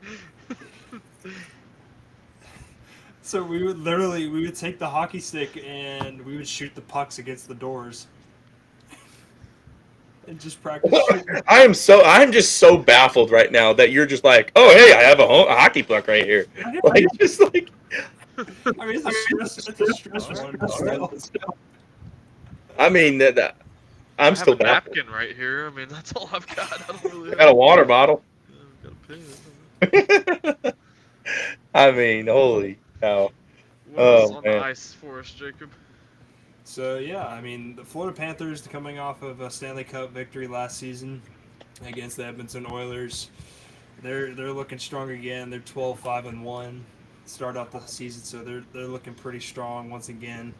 Speaker 3: So we would take the hockey stick and we would shoot the pucks against the doors, and just practice shooting.
Speaker 1: I'm just so baffled right now that you're just like, oh hey, I have a hockey puck right here. Like just like.
Speaker 3: I mean, it's a stress one, but still.
Speaker 1: I mean that
Speaker 2: I
Speaker 1: I'm
Speaker 2: have
Speaker 1: still
Speaker 2: a
Speaker 1: baffled.
Speaker 2: napkin right here. I mean, that's all I've got. I don't really
Speaker 1: I got a water bottle.
Speaker 2: I've got a pen.
Speaker 1: I mean, holy cow.
Speaker 2: What else
Speaker 1: Oh
Speaker 2: on
Speaker 1: man.
Speaker 2: the ice for us, Jacob?
Speaker 3: So yeah, I mean, the Florida Panthers coming off of a Stanley Cup victory last season against the Edmonton Oilers. They're looking strong again. They're 12-5-1. Start out the season, so they're looking pretty strong once again.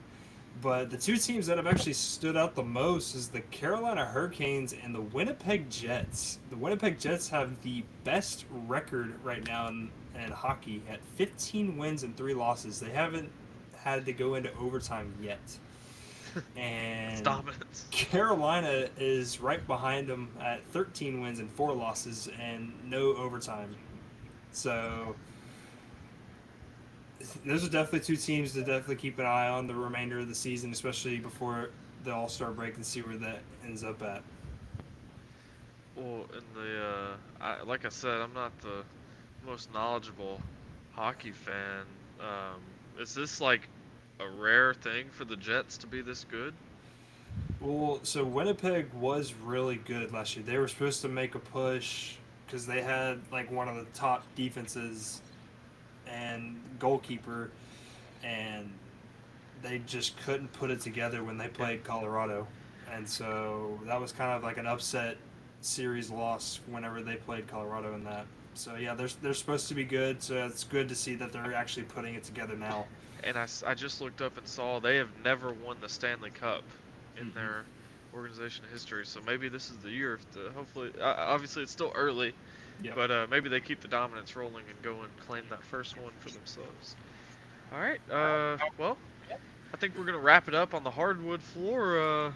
Speaker 3: But the two teams that have actually stood out the most is the Carolina Hurricanes and the Winnipeg Jets. The Winnipeg Jets have the best record right now in hockey at 15 wins and 3 losses. They haven't had to go into overtime yet. And
Speaker 2: Dominance.
Speaker 3: Carolina is right behind them at 13 wins and 4 losses and no overtime. So those are definitely two teams to definitely keep an eye on the remainder of the season, especially before the All-Star break, and see where that ends up at.
Speaker 2: Well, in the like I said, I'm not the most knowledgeable hockey fan. Is this like a rare thing for the Jets to be this good?
Speaker 3: Well, so Winnipeg was really good last year. They were supposed to make a push because they had like one of the top defenses and goalkeeper, and they just couldn't put it together when they played Colorado. And so that was kind of like an upset series loss whenever they played Colorado in that. So yeah, they're supposed to be good, so it's good to see that they're actually putting it together now.
Speaker 2: And I just looked up and saw they have never won the Stanley Cup in
Speaker 3: Mhm.
Speaker 2: their organization history. So maybe this is the year. Hopefully, obviously it's still early,
Speaker 3: Yep.
Speaker 2: But maybe they keep the dominance rolling and go and claim that first one for themselves. All right. Well, I think we're gonna wrap it up on the hardwood floor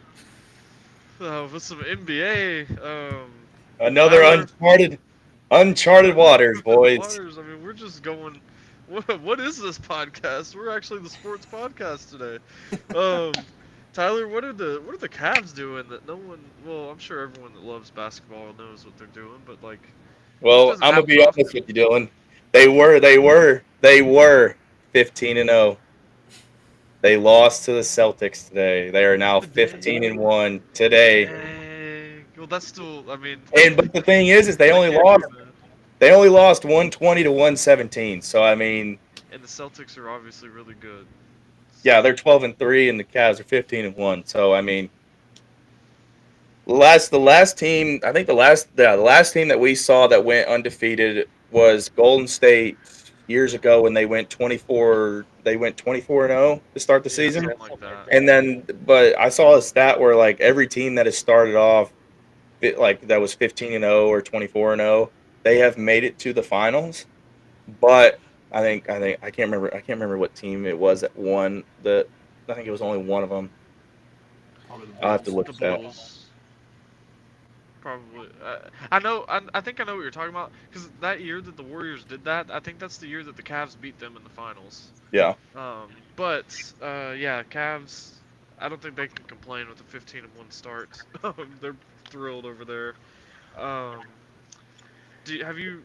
Speaker 2: with some NBA.
Speaker 1: Another
Speaker 2: Tyler,
Speaker 1: uncharted waters,
Speaker 2: Uncharted
Speaker 1: boys.
Speaker 2: waters. I mean, we're just going. What is this podcast? We're actually the sports podcast today. Um, Tyler, what are the Cavs doing that no one? Well, I'm sure everyone that loves basketball knows what they're doing, but like, this
Speaker 1: Well,
Speaker 2: doesn't
Speaker 1: I'm gonna
Speaker 2: happen
Speaker 1: be
Speaker 2: often.
Speaker 1: honest with you, Dylan. They were 15-0. They lost to the Celtics today. They are now
Speaker 2: Today,
Speaker 1: 15-1 today.
Speaker 2: dang. Well, that's still. I mean,
Speaker 1: And but the thing is they
Speaker 2: they
Speaker 1: only
Speaker 2: can't be
Speaker 1: lost
Speaker 2: bad.
Speaker 1: they only lost 120 to 117. So I mean,
Speaker 2: And the Celtics are obviously really good.
Speaker 1: yeah,
Speaker 2: So
Speaker 1: they're 12-3 and the Cavs are 15-1. So I mean, the last team, I think the last team that we saw that went undefeated was Golden State years ago when they went 24-0 to start the
Speaker 2: yeah,
Speaker 1: season.
Speaker 2: something like that.
Speaker 1: And then but I saw a stat where like every team that has started off like that was 15-0 or 24-0, they have made it to the finals. But I can't remember what team it was that won the. I think it was only one of them.
Speaker 3: Probably the
Speaker 1: I'll have to
Speaker 3: Bulls.
Speaker 1: look
Speaker 2: The
Speaker 1: at that.
Speaker 2: Bulls. Probably. I know. I think I know what you're talking about. Because that year that the Warriors did that, I think that's the year that the Cavs beat them in the finals.
Speaker 1: Yeah.
Speaker 2: But yeah, Cavs. I don't think they can complain with a 15-1 start. They're thrilled over there. Um, have you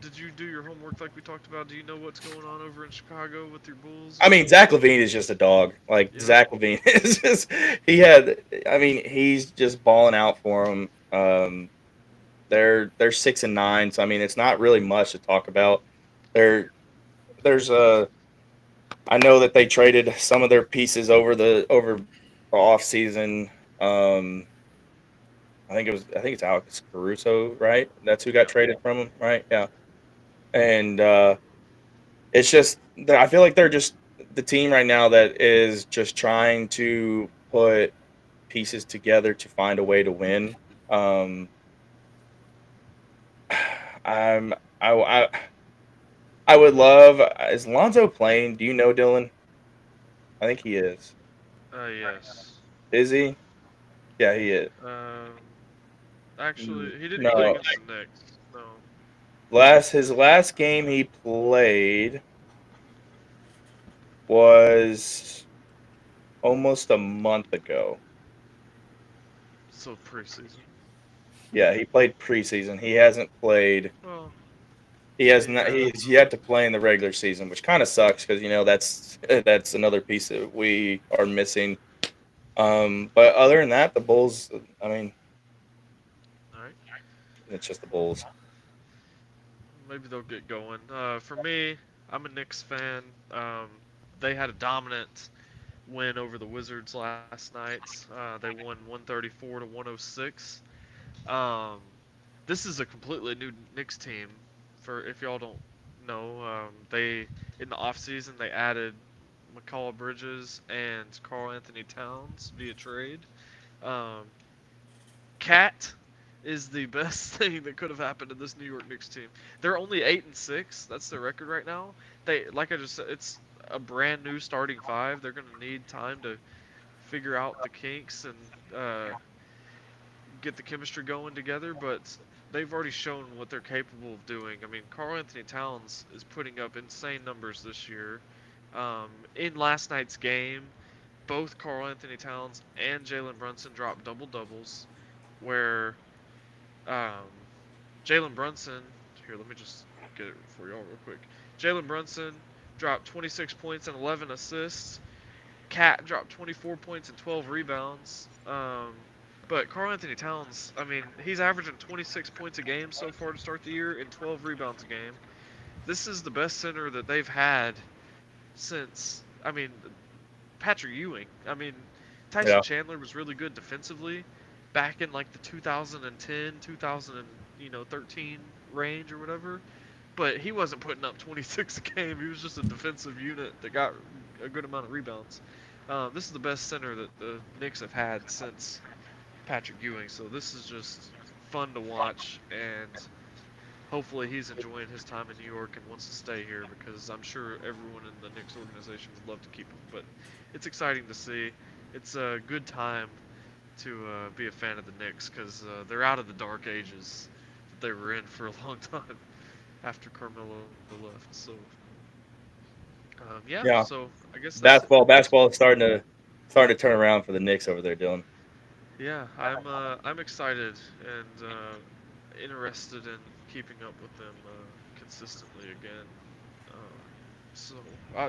Speaker 2: did you do your homework like we talked about? Do you know what's going on over in Chicago with your Bulls?
Speaker 1: I
Speaker 2: Or
Speaker 1: mean, Zach Levine is just a dog. Like
Speaker 2: yeah,
Speaker 1: Zach Levine is just he had. I mean, he's just balling out for him. They're 6-9, so I mean, it's not really much to talk about. There, there's a. I know that they traded some of their pieces over the off season. Um, I think it's Alex Caruso, right? That's who got
Speaker 2: yeah.
Speaker 1: traded from him, right? Yeah, and it's just I feel like they're just the team right now that is just trying to put pieces together to find a way to win. Um, I'm I I would love is Lonzo playing? Do you know, Dylan? I think he is.
Speaker 2: Yes.
Speaker 1: Is he? Yeah, he is.
Speaker 2: Um, actually, he didn't play
Speaker 1: No,
Speaker 2: against the Knicks. No.
Speaker 1: his last game he played was almost a month ago.
Speaker 2: So preseason.
Speaker 1: Yeah, he played preseason. He hasn't played.
Speaker 2: Well,
Speaker 1: He
Speaker 2: I
Speaker 1: has
Speaker 2: mean,
Speaker 1: not.
Speaker 2: yeah.
Speaker 1: He's yet to play in the regular season, which kind of sucks because that's another piece that we are missing. But other than that, the Bulls. I mean,
Speaker 2: All right.
Speaker 1: it's just the Bulls.
Speaker 2: Maybe they'll get going. For me, I'm a Knicks fan. They had a dominant win over the Wizards last night. They won 134 to 106. Um, this is a completely new Knicks team. For if y'all don't know, they in the offseason they added McCall Bridges and Carl Anthony Towns via trade. Um, Cat is the best thing that could have happened to this New York Knicks team. They're only 8-6. That's their record right now. They, like I just said, it's a brand new starting five. They're gonna need time to figure out the kinks and get the chemistry going together. But they've already shown what they're capable of doing. I mean, Carl Anthony Towns is putting up insane numbers this year. In last night's game, both Carl Anthony Towns and Jalen Brunson dropped double doubles, where um, Jalen Brunson, here, let me just get it for y'all real quick. Jalen Brunson dropped 26 points and 11 assists. Cat dropped 24 points and 12 rebounds. But Karl Anthony Towns, I mean, he's averaging 26 points a game so far to start the year and 12 rebounds a game. This is the best center that they've had since, I mean, Patrick Ewing. I mean, Tyson
Speaker 1: Yeah,
Speaker 2: Chandler was really good defensively back in like the 2010, 2013 range or whatever, but he wasn't putting up 26 a game. He was just a defensive unit that got a good amount of rebounds. This is the best center that the Knicks have had since Patrick Ewing, so this is just fun to watch. And hopefully he's enjoying his time in New York and wants to stay here because I'm sure everyone in the Knicks organization would love to keep him. But it's exciting to see. It's a good time to be a fan of the Knicks because they're out of the dark ages that they were in for a long time after Carmelo left. So yeah,
Speaker 1: Yeah,
Speaker 2: so I guess that's it for this
Speaker 1: basketball
Speaker 2: one.
Speaker 1: is starting to turn around for the Knicks over there, Dylan.
Speaker 2: Yeah, I'm excited and interested in keeping up with them consistently again. Uh, so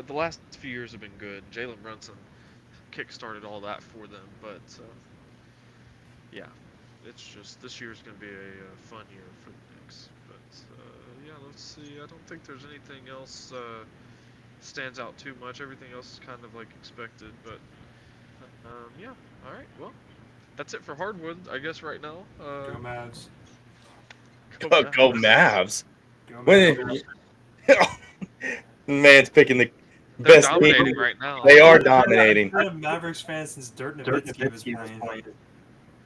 Speaker 2: the last few years have been good. Jalen Brunson kick-started all that for them, but yeah, it's just this year's going to be a fun year for the Knicks. But yeah, let's see. I don't think there's anything else stands out too much. Everything else is kind of like expected, but yeah. All right, well, that's it for hardwood, I guess, right now.
Speaker 3: Go Mavs.
Speaker 2: Go
Speaker 1: Go
Speaker 2: Mavs.
Speaker 1: Mavs.
Speaker 3: Go
Speaker 1: When
Speaker 3: Mavs.
Speaker 1: man's picking the
Speaker 2: They're
Speaker 1: best team.
Speaker 2: dominating right now.
Speaker 1: They are dominating.
Speaker 3: I've been a Mavericks fan since Dirk Nowitzki was playing.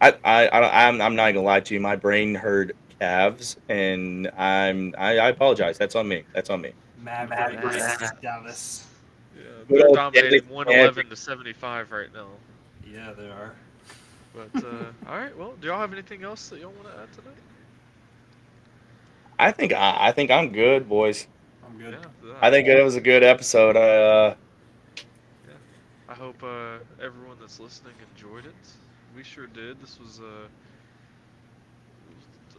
Speaker 1: I'm not gonna lie to you. My brain heard Cavs, and I apologize. That's on me. That's on me.
Speaker 3: Mavericks. Dallas.
Speaker 2: Yeah,
Speaker 1: Good
Speaker 2: they're
Speaker 1: old
Speaker 2: dominating
Speaker 1: Dallas
Speaker 2: 111 to 75 right now.
Speaker 3: Yeah, they are.
Speaker 2: But all right, well, do y'all have anything else that y'all want to add tonight?
Speaker 1: I think I'm good, boys.
Speaker 3: I'm good.
Speaker 2: Yeah,
Speaker 1: I think it was a good episode.
Speaker 2: yeah. I hope everyone that's listening enjoyed it. We sure did. This was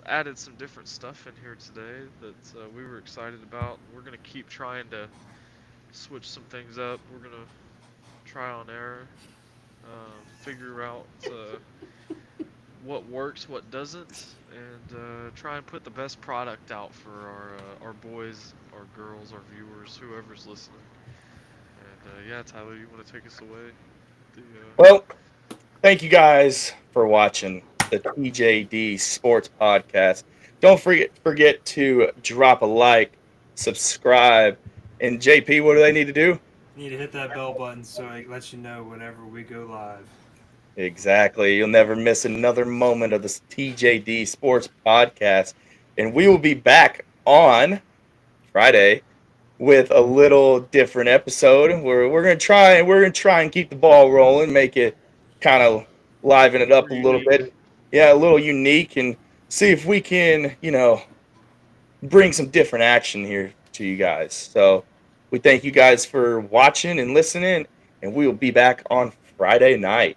Speaker 2: added some different stuff in here today that we were excited about. We're gonna keep trying to switch some things up. We're gonna try on error, figure out what works, what doesn't, and try and put the best product out for our boys, our girls, our viewers, whoever's listening. And yeah, Tyler, you want to take us away? The,
Speaker 1: Well, thank you guys for watching the TJD Sports Podcast. Don't forget to drop a like, subscribe, and JP, what do they need to do?
Speaker 3: You need to hit that bell button so it lets you know whenever we go live.
Speaker 1: Exactly. You'll never miss another moment of this TJD Sports Podcast. And we will be back on Friday with a little different episode. We're gonna try and keep the ball rolling, make it kind of liven it up a little bit. Yeah, a little unique, and see if we can, bring some different action here to you guys. So we thank you guys for watching and listening, and we will be back on Friday night.